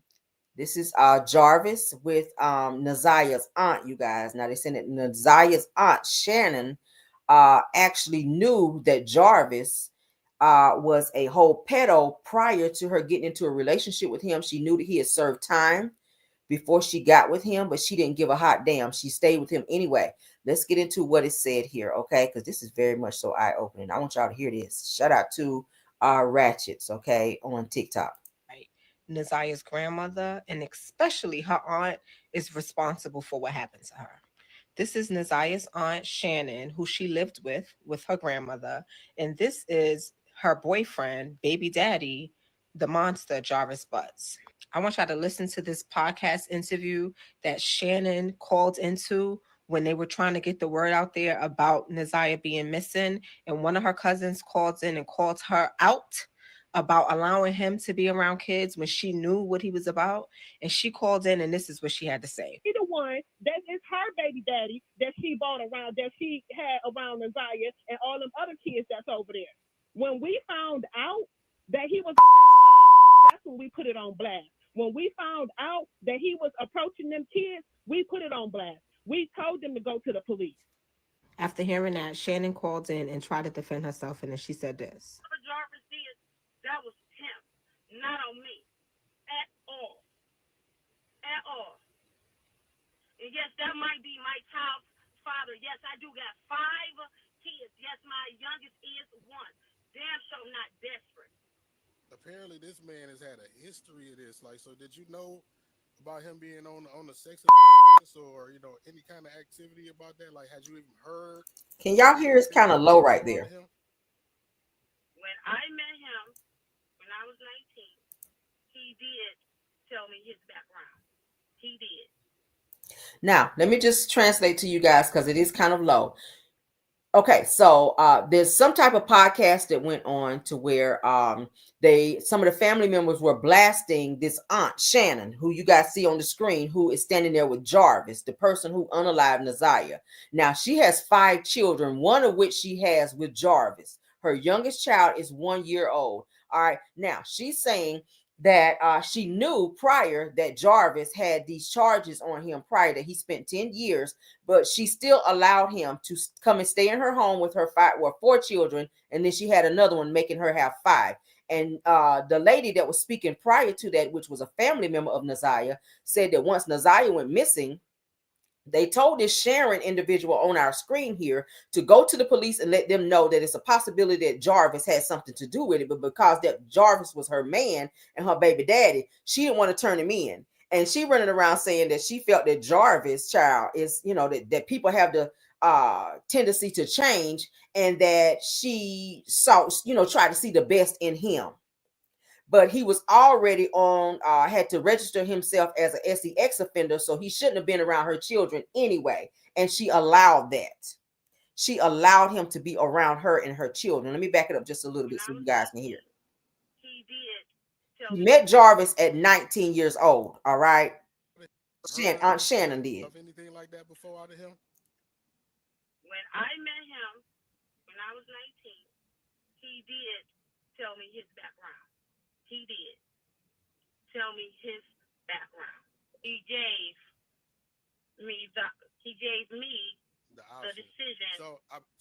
this is Jarvis with Naziah's aunt, you guys. Now they said that Naziah's aunt, Shannon, actually knew that Jarvis was a whole pedo prior to her getting into a relationship with him. She knew that he had served time before she got with him, but she didn't give a hot damn. She stayed with him anyway. Let's get into what is said here, okay? Because this is very much so eye-opening. I want y'all to hear this. Shout out to Ratchets, okay, on TikTok. Naziah's grandmother, and especially her aunt, is responsible for what happened to her. This is Naziah's aunt, Shannon, who she lived with her grandmother. And this is her boyfriend, baby daddy, the monster, Jarvis Butts. I want y'all to listen to this podcast interview that Shannon called into when they were trying to get the word out there about Naziah being missing. And one of her cousins called in and called her out about allowing him to be around kids when she knew what he was about. And she called in, and this is what she had to say. The one that is her baby daddy that she bought around, that she had around Naziah and all them other kids that's over there. When we found out that he was, that's when we put it on blast. When we found out that he was approaching them kids, we put it on blast. We told them to go to the police. After hearing that, Shannon called in and tried to defend herself, and then she said this. Jarvis did, that was him, not on me, at all. At all. And yes, that might be my child's father. Yes, I do got 5 kids. Yes, my youngest is 1. Damn sure not desperate. Apparently, this man has had a history of this. Like, so did you know about him being on the sex offense or, you know, any kind of activity about that? Like, had you even heard? Can y'all hear? It's kind of low right there. When I met him, when I was 19, he did tell me his background. He did. Now, let me just translate to you guys because it is kind of low. Okay, so there's some type of podcast that went on to where some of the family members were blasting this aunt, Shannon, who you guys see on the screen, who is standing there with Jarvis, the person who unalived Naziah. Now, she has 5 children, one of which she has with Jarvis. Her youngest child is 1 year old. All right, now she's saying that she knew prior that Jarvis had these charges on him prior, that he spent 10 years, but she still allowed him to come and stay in her home with her 4 children. And then she had another one making her have 5. And the lady that was speaking prior to that, which was a family member of Naziah, said that once Naziah went missing, they told this Sharon individual on our screen here to go to the police and let them know that it's a possibility that Jarvis had something to do with it. But because that Jarvis was her man and her baby daddy, she didn't want to turn him in. And she running around saying that she felt that Jarvis child is, you know, that people have the tendency to change, and that she saw, you know, try to see the best in him. But he was already on, had to register himself as an SEX offender, so he shouldn't have been around her children anyway. And she allowed that. She allowed him to be around her and her children. Let me back it up just a little bit so you guys can hear. He did. He met Jarvis at 19 years old, all right? Aunt Shannon did. Anything like that before out of him? When I met him, when I was 19, he did tell me his background. He did tell me his background. He gave me the decision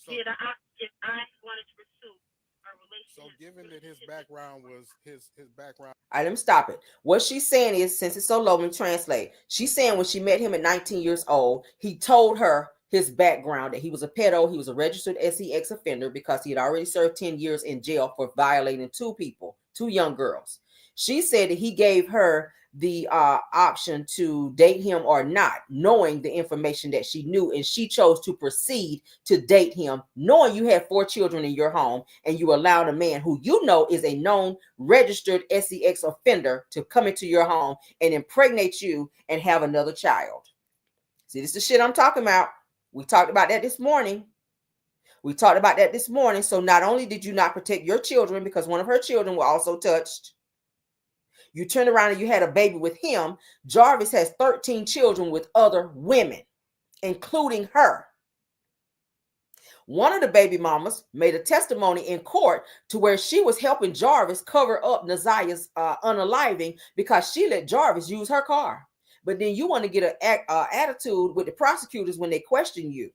if I wanted to pursue a relationship. So given that his background was his background. All right, let me stop it. What she's saying is, since it's so low, let me translate. She's saying when she met him at 19 years old, he told her his background, that he was a pedo, he was a registered SEX offender because he had already served 10 years in jail for violating 2 young girls. She said that he gave her the option to date him or not, knowing the information that she knew, and she chose to proceed to date him, knowing you had 4 children in your home, and you allowed a man who you know is a known registered SEX offender to come into your home and impregnate you and have another child. See, this is the shit I'm talking about. We talked about that this morning. So not only did you not protect your children because one of her children were also touched, you turned around and you had a baby with him. Jarvis has 13 children with other women, including her. One of the baby mamas made a testimony in court to where she was helping Jarvis cover up Naziah's unaliving because she let Jarvis use her car. But then you want to get an attitude with the prosecutors when they question you.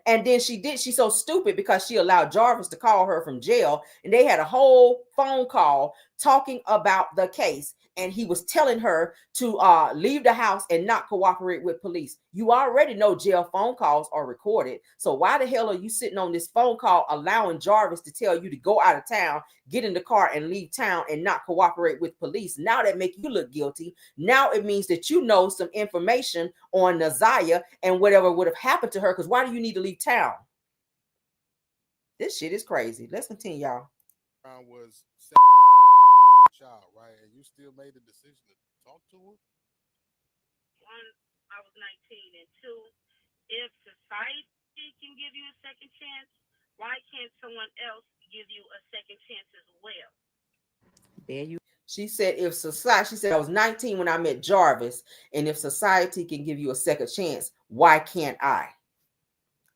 And then she's so stupid because she allowed Jarvis to call her from jail, and they had a whole phone call talking about the case, and he was telling her to leave the house and not cooperate with police. You already know jail phone calls are recorded, so why the hell are you sitting on this phone call allowing Jarvis to tell you to go out of town, get in the car and leave town and not cooperate with police? Now that make you look guilty. Now it means that you know some information on Naziah and whatever would have happened to her, because why do you need to leave town? This shit is crazy. Let's continue, y'all. Was a child, right? And you still made the decision to talk to her? One, I was 19, and two, if society can give you a second chance, why can't someone else give you a second chance as well? There you. She said, if society, she said, I was 19 when I met Jarvis, and if society can give you a second chance, why can't I?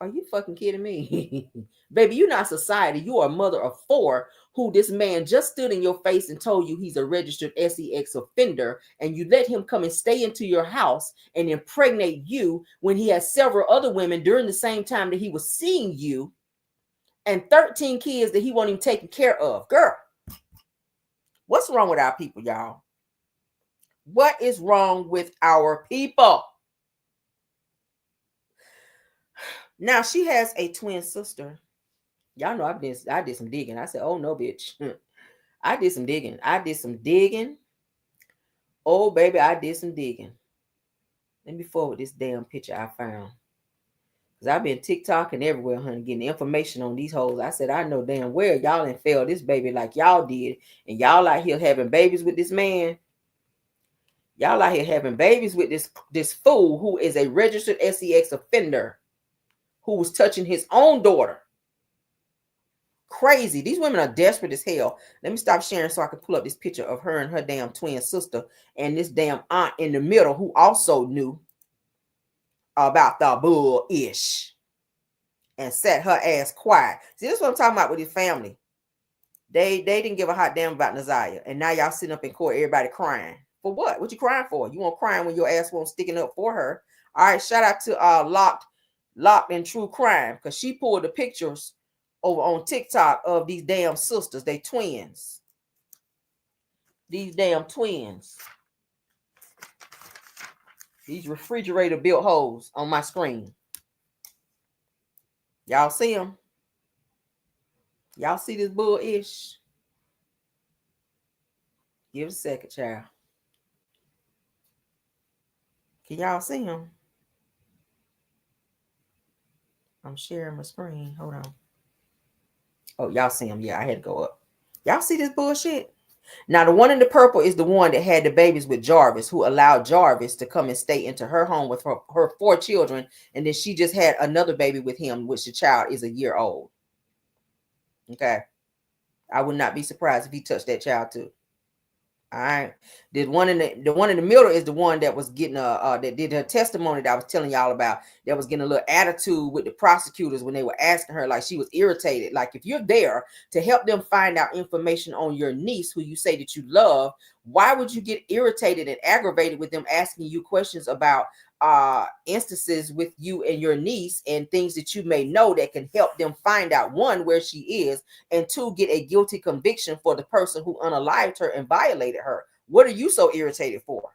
Are you fucking kidding me? Baby, you're not society. You are a mother of 4 who this man just stood in your face and told you he's a registered sex offender, and you let him come and stay into your house and impregnate you when he had several other women during the same time that he was seeing you, and 13 kids that he wasn't even taking care of. Girl, what's wrong with our people, y'all? What is wrong with our people? Now, she has a twin sister. Y'all know I did some digging. I said, oh, no, bitch. I did some digging. Oh, baby, I did some digging. Let me forward this damn picture I found. Because I've been TikTok and everywhere, honey, getting information on these hoes. I said, I know damn well y'all ain't failed this baby like y'all did. And y'all out here having babies with this man. Y'all out here having babies with this fool who is a registered sex offender, who was touching his own daughter. Crazy. These women are desperate as hell. Let me stop sharing so I can pull up this picture of her and her damn twin sister and this damn aunt in the middle who also knew about the bull-ish and sat her ass quiet. See, this is what I'm talking about with his family. They didn't give a hot damn about Naziah. And now y'all sitting up in court, everybody crying. For what? What you crying for? You won't crying when your ass won't sticking up for her. All right, shout out to Locked in True Crime, because she pulled the pictures over on TikTok of these damn sisters. They twins. These damn twins. These refrigerator built hoes on my screen. Y'all see them? Y'all see this bull-ish? Give it a second, child. Can y'all see him? I'm sharing my screen. Hold on. Oh, y'all see him. Yeah, I had to go up. Y'all see this bullshit? Now, the one in the purple is the one that had the babies with Jarvis, who allowed Jarvis to come and stay into her home with her 4 children. And then she just had another baby with him, which the child is a year old. Okay. I would not be surprised if he touched that child too. All right. The one in the middle is the one that was getting that did her testimony that I was telling y'all about, that was getting a little attitude with the prosecutors when they were asking her, like she was irritated. Like, if you're there to help them find out information on your niece who you say that you love, why would you get irritated and aggravated with them asking you questions about instances with you and your niece and things that you may know that can help them find out, 1, where she is, and 2, get a guilty conviction for the person who unalived her and violated her? What are you so irritated for?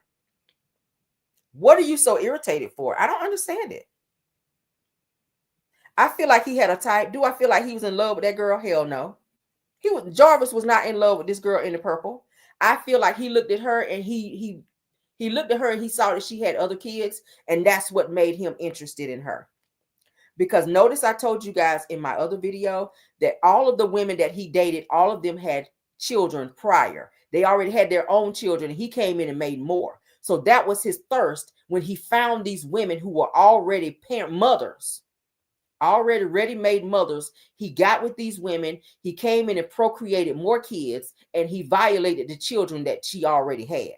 What are you so irritated for? I don't understand it. I feel like he had a type. Do I feel like he was in love with that girl? Hell no. Jarvis was not in love with this girl in the purple. I feel like he looked at her and he looked at her and he saw that she had other kids, and that's what made him interested in her. Because notice I told you guys in my other video that all of the women that he dated, all of them had children prior. They already had their own children, and he came in and made more. So that was his thirst when he found these women who were already mothers, already ready-made mothers. He got with these women. He came in and procreated more kids, and he violated the children that she already had.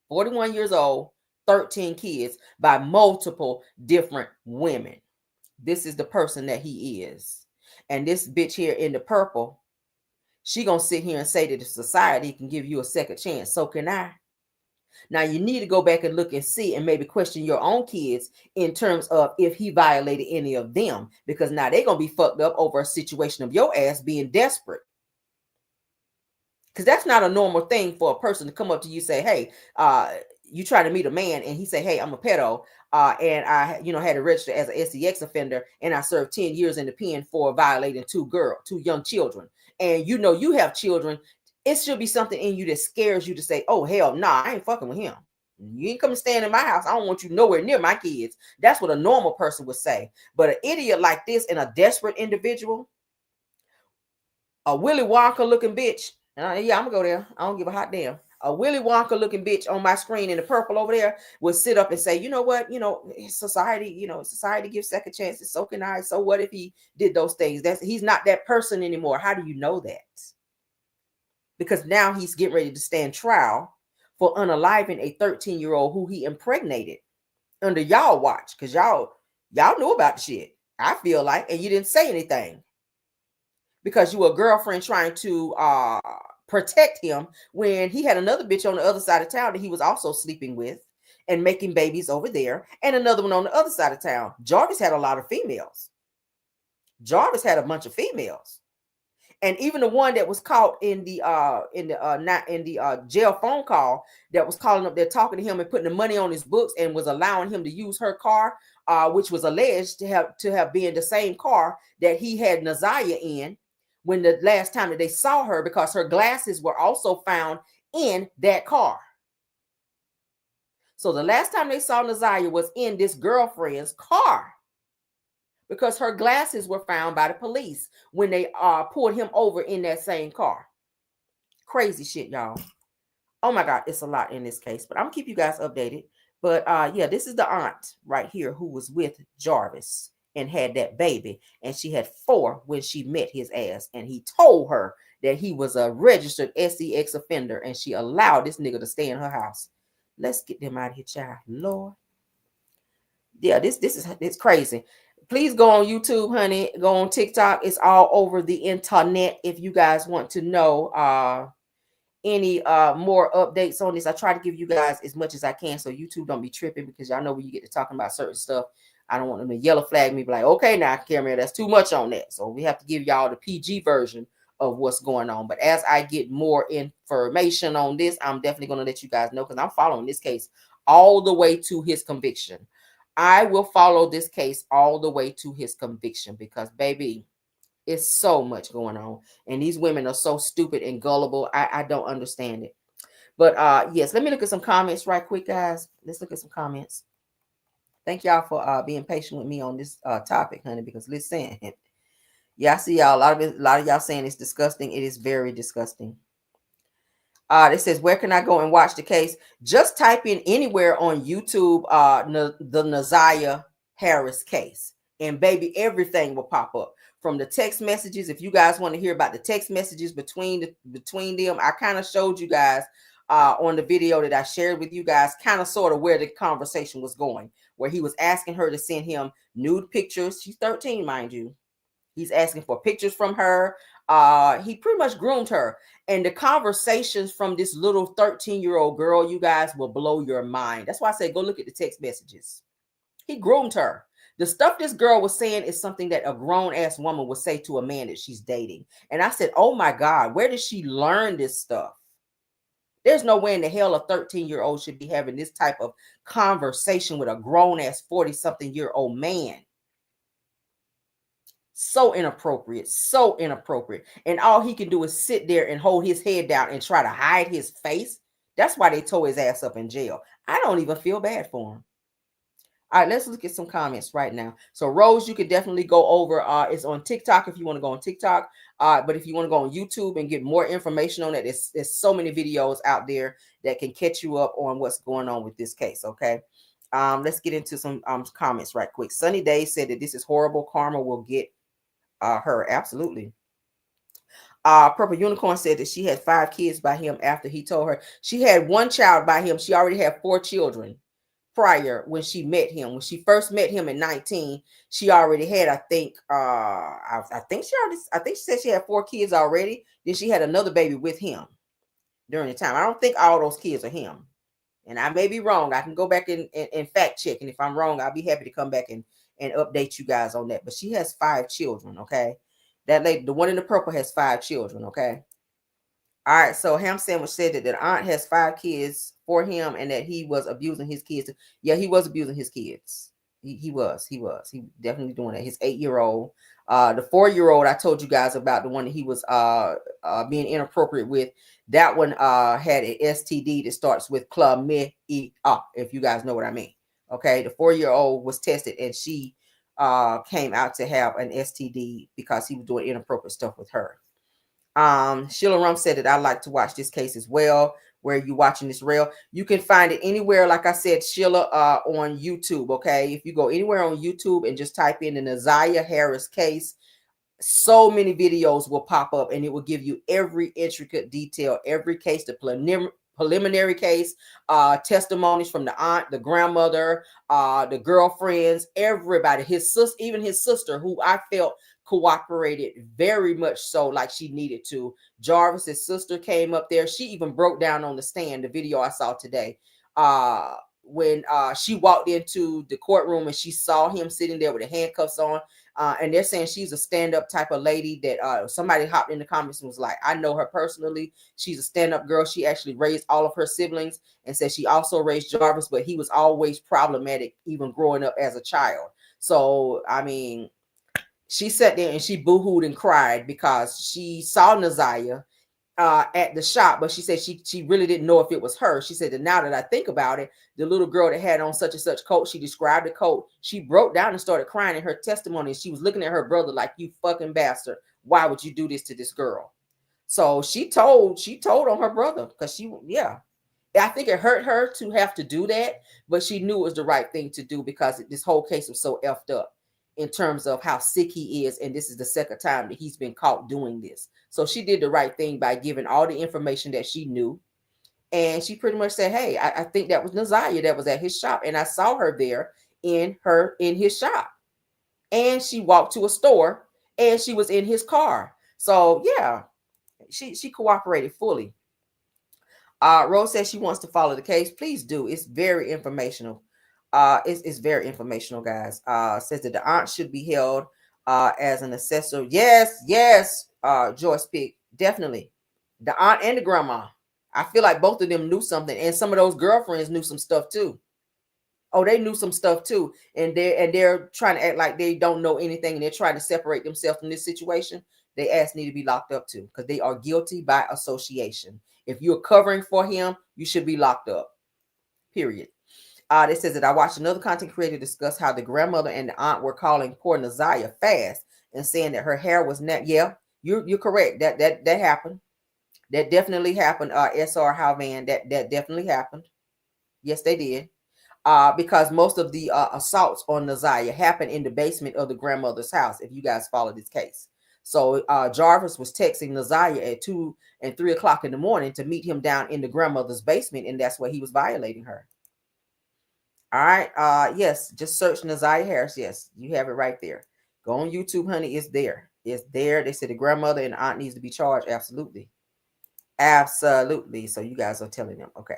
41 years old, 13 kids by multiple different women. This is the person that he is. And this bitch here in the purple, she gonna sit here and say that the society can give you a second chance. So can I. Now you need to go back and look and see and maybe question your own kids in terms of if he violated any of them, because now they're gonna be fucked up over a situation of your ass being desperate. Because that's not a normal thing for a person to come up to you and say, hey, you try to meet a man and he say, hey, I'm a pedo, and I had to register as an SEX offender, and I served 10 years in the pen for violating two young children, and you have children. It should be something in you that scares you to say, oh, hell nah, I ain't fucking with him. You ain't come and stand in my house. I don't want you nowhere near my kids. That's what a normal person would say. But an idiot like this and a desperate individual, a Willy Wonka looking bitch, yeah, I'm gonna go there. I don't give a hot damn. A Willy Wonka looking bitch on my screen in the purple over there would sit up and say, you know what, society, society gives second chances. So can I. So what if he did those things? He's not that person anymore. How do you know that? Because now he's getting ready to stand trial for unaliving a 13-year-old who he impregnated under y'all watch, because y'all knew about the shit, I feel like, and you didn't say anything because you were a girlfriend trying to protect him when he had another bitch on the other side of town that he was also sleeping with and making babies over there, and another one on the other side of town. Jarvis had a lot of females. Jarvis had a bunch of females. And even the one that was caught in the jail phone call that was calling up there talking to him and putting the money on his books and was allowing him to use her car, which was alleged to have been the same car that he had Naziah in when the last time that they saw her, because her glasses were also found in that car. So the last time they saw Naziah was in this girlfriend's car, because her glasses were found by the police when they pulled him over in that same car. Crazy shit, y'all. Oh my God, it's a lot in this case, but I'm gonna keep you guys updated. But yeah, this is the aunt right here who was with Jarvis and had that baby, and she had 4 when she met his ass, and he told her that he was a registered SEX offender, and she allowed this nigga to stay in her house. Let's get them out of here, child. Lord. Yeah, it's crazy. Please go on YouTube, honey. Go on TikTok. It's all over the internet if you guys want to know any more updates on this. I try to give you guys as much as I can so YouTube don't be tripping, because y'all know when you get to talking about certain stuff, I don't want them to yellow flag me, be like, okay, now, Cameron, that's too much on that. So we have to give y'all the PG version of what's going on. But as I get more information on this, I'm definitely going to let you guys know, because I'm following this case all the way to his conviction. I will follow this case all the way to his conviction, because, baby, it's so much going on. And these women are so stupid and gullible. I don't understand it. But yes, let me look at some comments right quick, guys. Let's look at some comments. Thank y'all for being patient with me on this topic, honey, because listen, yeah, I see y'all. A lot of y'all saying it's disgusting. It is very disgusting. It says, where can I go and watch the case? Just type in anywhere on YouTube, the Naziah Harris case, and baby, everything will pop up. From the text messages, if you guys want to hear about the text messages between them, I kind of showed you guys on the video that I shared with you guys, kind of sort of where the conversation was going, where he was asking her to send him nude pictures. She's 13, mind you. He's asking for pictures from her. He pretty much groomed her. And the conversations from this little 13-year-old girl, you guys, will blow your mind. That's why I say go look at the text messages. He groomed her. The stuff this girl was saying is something that a grown-ass woman would say to a man that she's dating. And I said, oh my God, where did she learn this stuff? There's no way in the hell a 13-year-old should be having this type of conversation with a grown-ass 40-something-year-old man. So inappropriate, so inappropriate. And all he can do is sit there and hold his head down and try to hide his face. That's why they tore his ass up in jail. I don't even feel bad for him. All right, let's look at some comments right now. So Rose, you could definitely go over. It's on TikTok if you want to go on TikTok. But if you want to go on YouTube and get more information on it, there's so many videos out there that can catch you up on what's going on with this case. Okay. Let's get into some comments right quick. Sunny Day said that this is horrible. Karma will get her. Absolutely. Purple Unicorn said that she had 5 kids by him after he told her she had 1 child by him. She already had 4 children prior when she met him. When she first met him at 19, she already had, I think she said she had 4 kids already. Then she had another baby with him during the time. I don't think all those kids are him. And I may be wrong. I can go back and fact check. And if I'm wrong, I'll be happy to come back and update you guys on that. But she has 5 children, okay? That lady, the one in the purple, has 5 children, okay? All right, so Ham Sandwich said that the aunt has 5 kids for him and that he was abusing his kids. Yeah, he was abusing his kids. He was definitely doing that. His 8-year-old, the 4-year-old I told you guys about, the one that he was being inappropriate with. That one had an STD that starts with chlamydia, if you guys know what I mean. Okay, the 4-year-old was tested and she came out to have an STD because he was doing inappropriate stuff with her. Sheila Rum said that I like to watch this case as well. Where you watching this rail? You can find it anywhere, like I said, Sheila, on YouTube. Okay, if you go anywhere on YouTube and just type in the Naziah Harris case, so many videos will pop up and it will give you every intricate detail, every case, the preliminary case, testimonies from the aunt, the grandmother, the girlfriends, everybody, his sister, even his sister, who I felt cooperated very much so, like she needed to. Jarvis's sister came up there. She even broke down on the stand, the video I saw today, when she walked into the courtroom and she saw him sitting there with the handcuffs on. And they're saying she's a stand-up type of lady that somebody hopped in the comments and was like, I know her personally. She's a stand-up girl. She actually raised all of her siblings and said she also raised Jarvis, but he was always problematic even growing up as a child. So, I mean, she sat there and she boo-hooed and cried because she saw Naziah at the shop, but she said she really didn't know if it was her. She said that now that I think about it, the little girl that had on such and such coat, she described the coat. She broke down and started crying in her testimony. She was looking at her brother like, you fucking bastard. Why would you do this to this girl? So she told on her brother because I think it hurt her to have to do that, but she knew it was the right thing to do because this whole case was so effed up in terms of how sick he is. And this is the second time that he's been caught doing this. So she did the right thing by giving all the information that she knew. And she pretty much said, hey, I think that was Naziah that was at his shop. And I saw her there in his shop. And she walked to a store and she was in his car. So yeah, she cooperated fully. Rose says she wants to follow the case. Please do. It's very informational. It's very informational, guys. Says that the aunt should be held as an assessor. Yes, Joyce Pick, definitely. The aunt and the grandma. I feel like both of them knew something, and some of those girlfriends knew some stuff too. Oh, they knew some stuff too, and they're trying to act like they don't know anything, and they're trying to separate themselves from this situation. They ass need to be locked up too, because they are guilty by association. If you're covering for him, you should be locked up. Period. It says that I watched another content creator discuss how the grandmother and the aunt were calling poor Naziah fast and saying that her hair was not. Yeah, you're correct. That happened. That definitely happened. SR Halvan. That definitely happened. Yes, they did. Because most of the assaults on Naziah happened in the basement of the grandmother's house. If you guys follow this case, so Jarvis was texting Naziah at 2 and 3 o'clock in the morning to meet him down in the grandmother's basement, and that's where he was violating her. All right. Yes, just search Naziah Harris. Yes, you have it right there. Go on YouTube, honey. It's there. It's there. They said the grandmother and the aunt needs to be charged. Absolutely. Absolutely. So you guys are telling them. Okay.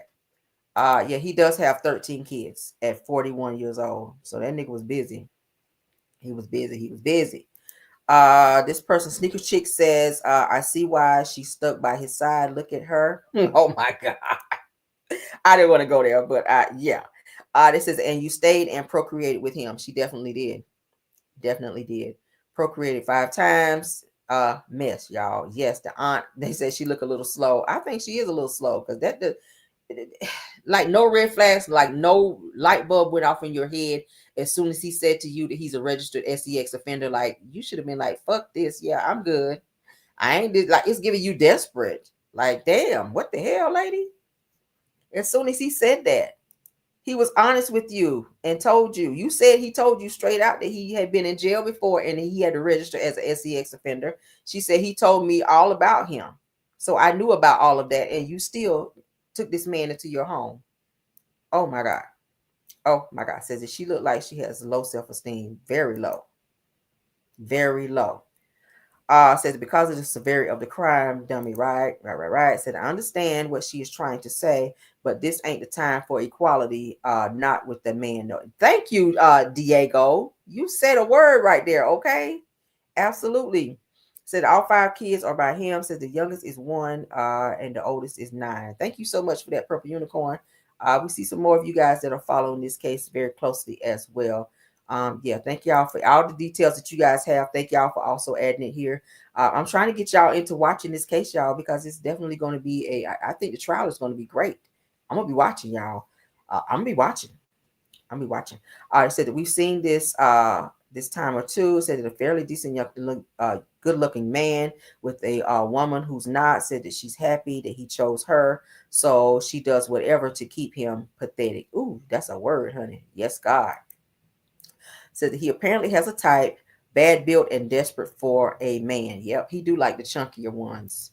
Yeah, he does have 13 kids at 41 years old. So that nigga was busy. He was busy. This person, Sneaker Chick, says, I see why she's stuck by his side. Look at her. Oh my God. I didn't want to go there, but yeah. This says, and you stayed and procreated with him. She definitely did. Definitely did. Procreated 5 times. Mess, y'all. Yes, the aunt, they said she look a little slow. I think she is a little slow because like no red flags, like no light bulb went off in your head as soon as he said to you that he's a registered SEX offender. Like you should have been like, fuck this. Yeah, I'm good. I ain't like it's giving you desperate. Like, damn, what the hell, lady? As soon as he said that, he was honest with you and told you. You said he told you straight out that he had been in jail before and he had to register as an SEX offender. She said he told me all about him. So I knew about all of that, and you still took this man into your home. Oh my God. Oh my God. Says that she looked like she has low self-esteem. Very low. Very low. Says because of the severity of the crime, dummy, right. Said, I understand what she is trying to say, but this ain't the time for equality, not with the man. No. Thank you, Diego. You said a word right there, okay? Absolutely. Said all 5 kids are by him. Said the youngest is 1, and the oldest is 9. Thank you so much for that, Purple Unicorn. We see some more of you guys that are following this case very closely as well. Yeah, thank y'all for all the details that you guys have. Thank y'all for also adding it here. I'm trying to get y'all into watching this case, y'all, because it's definitely going to be I think the trial is going to be great. I'm going to be watching, y'all. I'm going to be watching. It said that we've seen this this time or two. It said that a fairly decent, young, good-looking man with a woman who's not. Said that she's happy that he chose her, so she does whatever to keep him pathetic. Ooh, that's a word, honey. Yes, God. Said that he apparently has a type, bad built and desperate for a man. Yep, he do like the chunkier ones.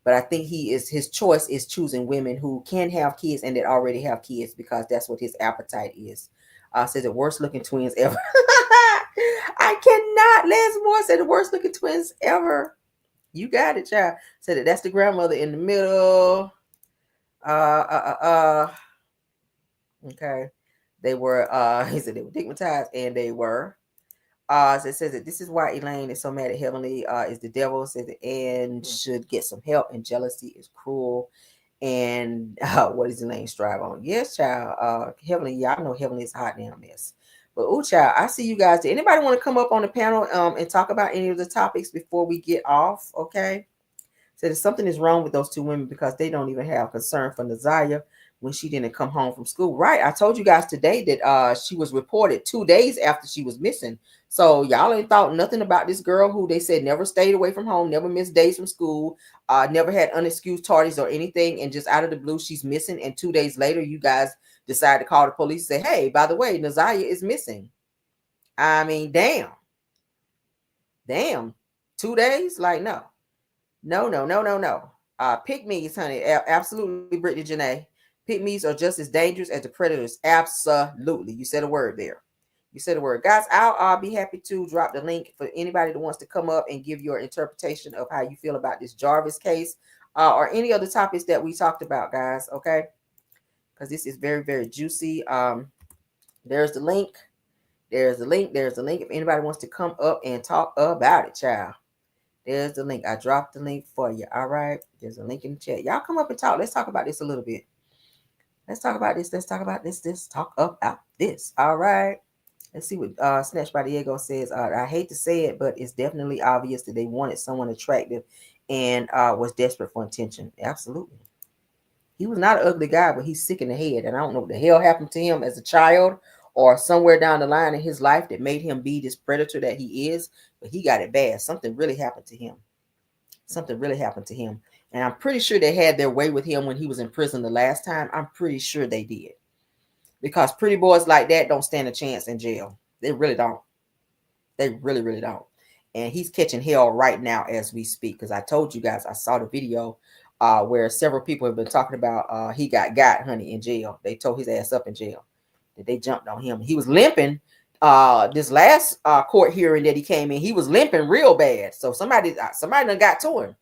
But I think his choice is choosing women who can have kids and that already have kids, because that's what his appetite is. Says the worst looking twins ever. I cannot. Les Moore said the worst looking twins ever. You got it, child. Said that that's the grandmother in the middle. Okay. They were he said they were stigmatized, and they were. So it says that this is why Elaine is so mad at Heavenly, is the devil. Says that Anne should get some help, and jealousy is cruel. And what does Elaine strive on? Yes, child. Heavenly, y'all know Heavenly is a hot damn mess. But child, I see you guys. Did anybody want to come up on the panel and talk about any of the topics before we get off? Okay. So that something is wrong with those 2 women because they don't even have concern for Naziah when she didn't come home from school. Right. I told you guys today that she was reported 2 days after she was missing. So y'all ain't thought nothing about this girl who they said never stayed away from home, never missed days from school, never had unexcused tardies or anything. And just out of the blue, she's missing. And 2 days later, you guys decide to call the police and say, hey, by the way, Naziah is missing. I mean, damn. 2 days? Like, no. No. Pygmies, honey. Absolutely, Brittany Janae. Pygmies are just as dangerous as the predators. Absolutely. You said a word there. You said a word. Guys, I'll be happy to drop the link for anybody that wants to come up and give your interpretation of how you feel about this Jarvis case or any other topics that we talked about, guys. Okay? Because this is very, very juicy. There's the link. There's the link. If anybody wants to come up and talk about it, child. There's the link. I dropped the link for you. All right. There's a link in the chat. Y'all come up and talk. Let's talk about this a little bit. Let's talk about this. Let's talk about this. All right. Let's see what Snatched by Diego says. I hate to say it, but it's definitely obvious that they wanted someone attractive and was desperate for attention. Absolutely. He was not an ugly guy, but he's sick in the head. And I don't know what the hell happened to him as a child or somewhere down the line in his life that made him be this predator that he is. But he got it bad. Something really happened to him. And I'm pretty sure they had their way with him when he was in prison the last time. I'm pretty sure they did. Because pretty boys like that don't stand a chance in jail. They really don't. They really, really don't. And he's catching hell right now as we speak. Because I told you guys, I saw the video where several people have been talking about he got honey, in jail. They tore his ass up in jail. That they jumped on him. He was limping. This last court hearing that he came in, he was limping real bad. So somebody done got to him.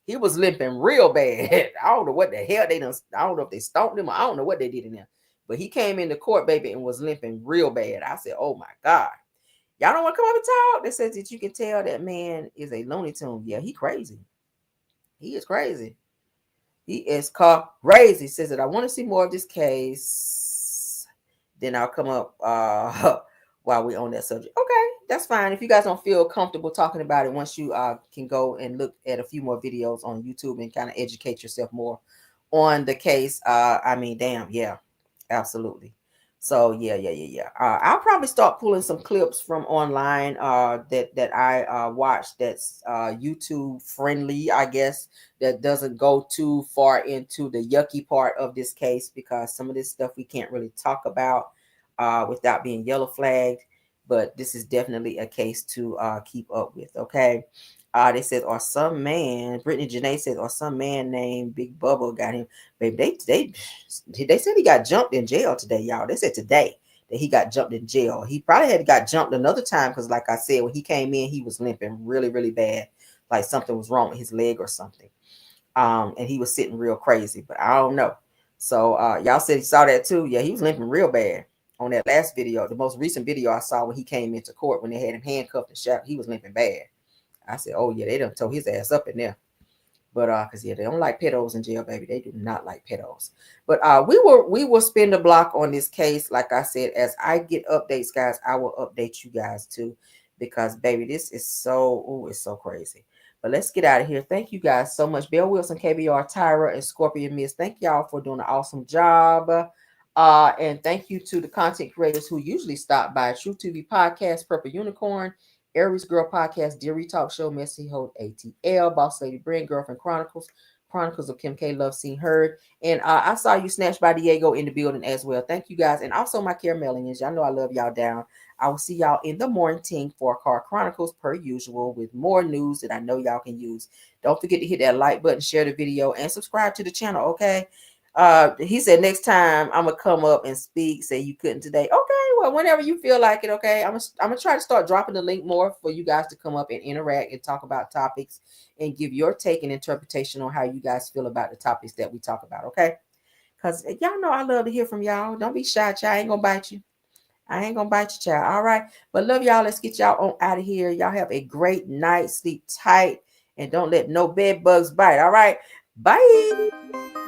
He was limping real bad. I don't know what the hell they done. I don't know if they stomped him. I don't know what they did in there. But he came into court, baby, and was limping real bad. I said, oh my God. Y'all don't want to come up and talk? That says that you can tell that man is a Looney Tune. Yeah, he crazy. He is crazy. He is crazy. Says that I want to see more of this case. Then I'll come up while we're on that subject. Okay, that's fine. If you guys don't feel comfortable talking about it, once you can go and look at a few more videos on YouTube and kind of educate yourself more on the case. I mean, damn, yeah, absolutely. So yeah. I'll probably start pulling some clips from online that I watch that's YouTube friendly, I guess, that doesn't go too far into the yucky part of this case, because some of this stuff we can't really talk about without being yellow flagged. But this is definitely a case to keep up with. Okay. They said, or some man, Brittany Janae said, or some man named Big Bubba got him. Baby, they said he got jumped in jail today, y'all. They said today that he got jumped in jail. He probably had got jumped another time because, like I said, when he came in, he was limping really, really bad, like something was wrong with his leg or something. And he was sitting real crazy, but I don't know. So y'all said he saw that too. Yeah, he was limping real bad on that last video. The most recent video I saw when he came into court, when they had him handcuffed and shot, he was limping bad. I said, oh yeah, they done tore his ass up in there. But because yeah, they don't like pedos in jail, baby. They do not like pedos. But we will spin the block on this case. Like I said, as I get updates, guys, I will update you guys too. Because baby, this is it's so crazy. But let's get out of here. Thank you guys so much. Bill Wilson, KBR, Tyra, and Scorpion Miss. Thank y'all for doing an awesome job. And thank you to the content creators who usually stop by: True TV Podcast, Purple Unicorn, Aries Girl Podcast, Deary Talk Show, Messy Hold ATL, Boss Lady Brand, Girlfriend Chronicles, Chronicles of Kim K, Love Seen Heard. And I saw you, Snatched by Diego, in the building as well. Thank you guys. And also my Caramelians. Y'all know I love y'all down. I will see y'all in the morning for Car Chronicles per usual with more news that I know y'all can use. Don't forget to hit that like button, share the video, and subscribe to the channel, okay? He said next time I'm gonna come up and speak. Say you couldn't today. Okay, well, whenever you feel like it, okay. I'm gonna try to start dropping the link more for you guys to come up and interact and talk about topics and give your take and interpretation on how you guys feel about the topics that we talk about, okay? Because y'all know I love to hear from y'all. Don't be shy, child. I ain't gonna bite you. I ain't gonna bite you, child. All right. But love y'all. Let's get y'all on out of here. Y'all have a great night. Sleep tight and don't let no bed bugs bite. All right. Bye.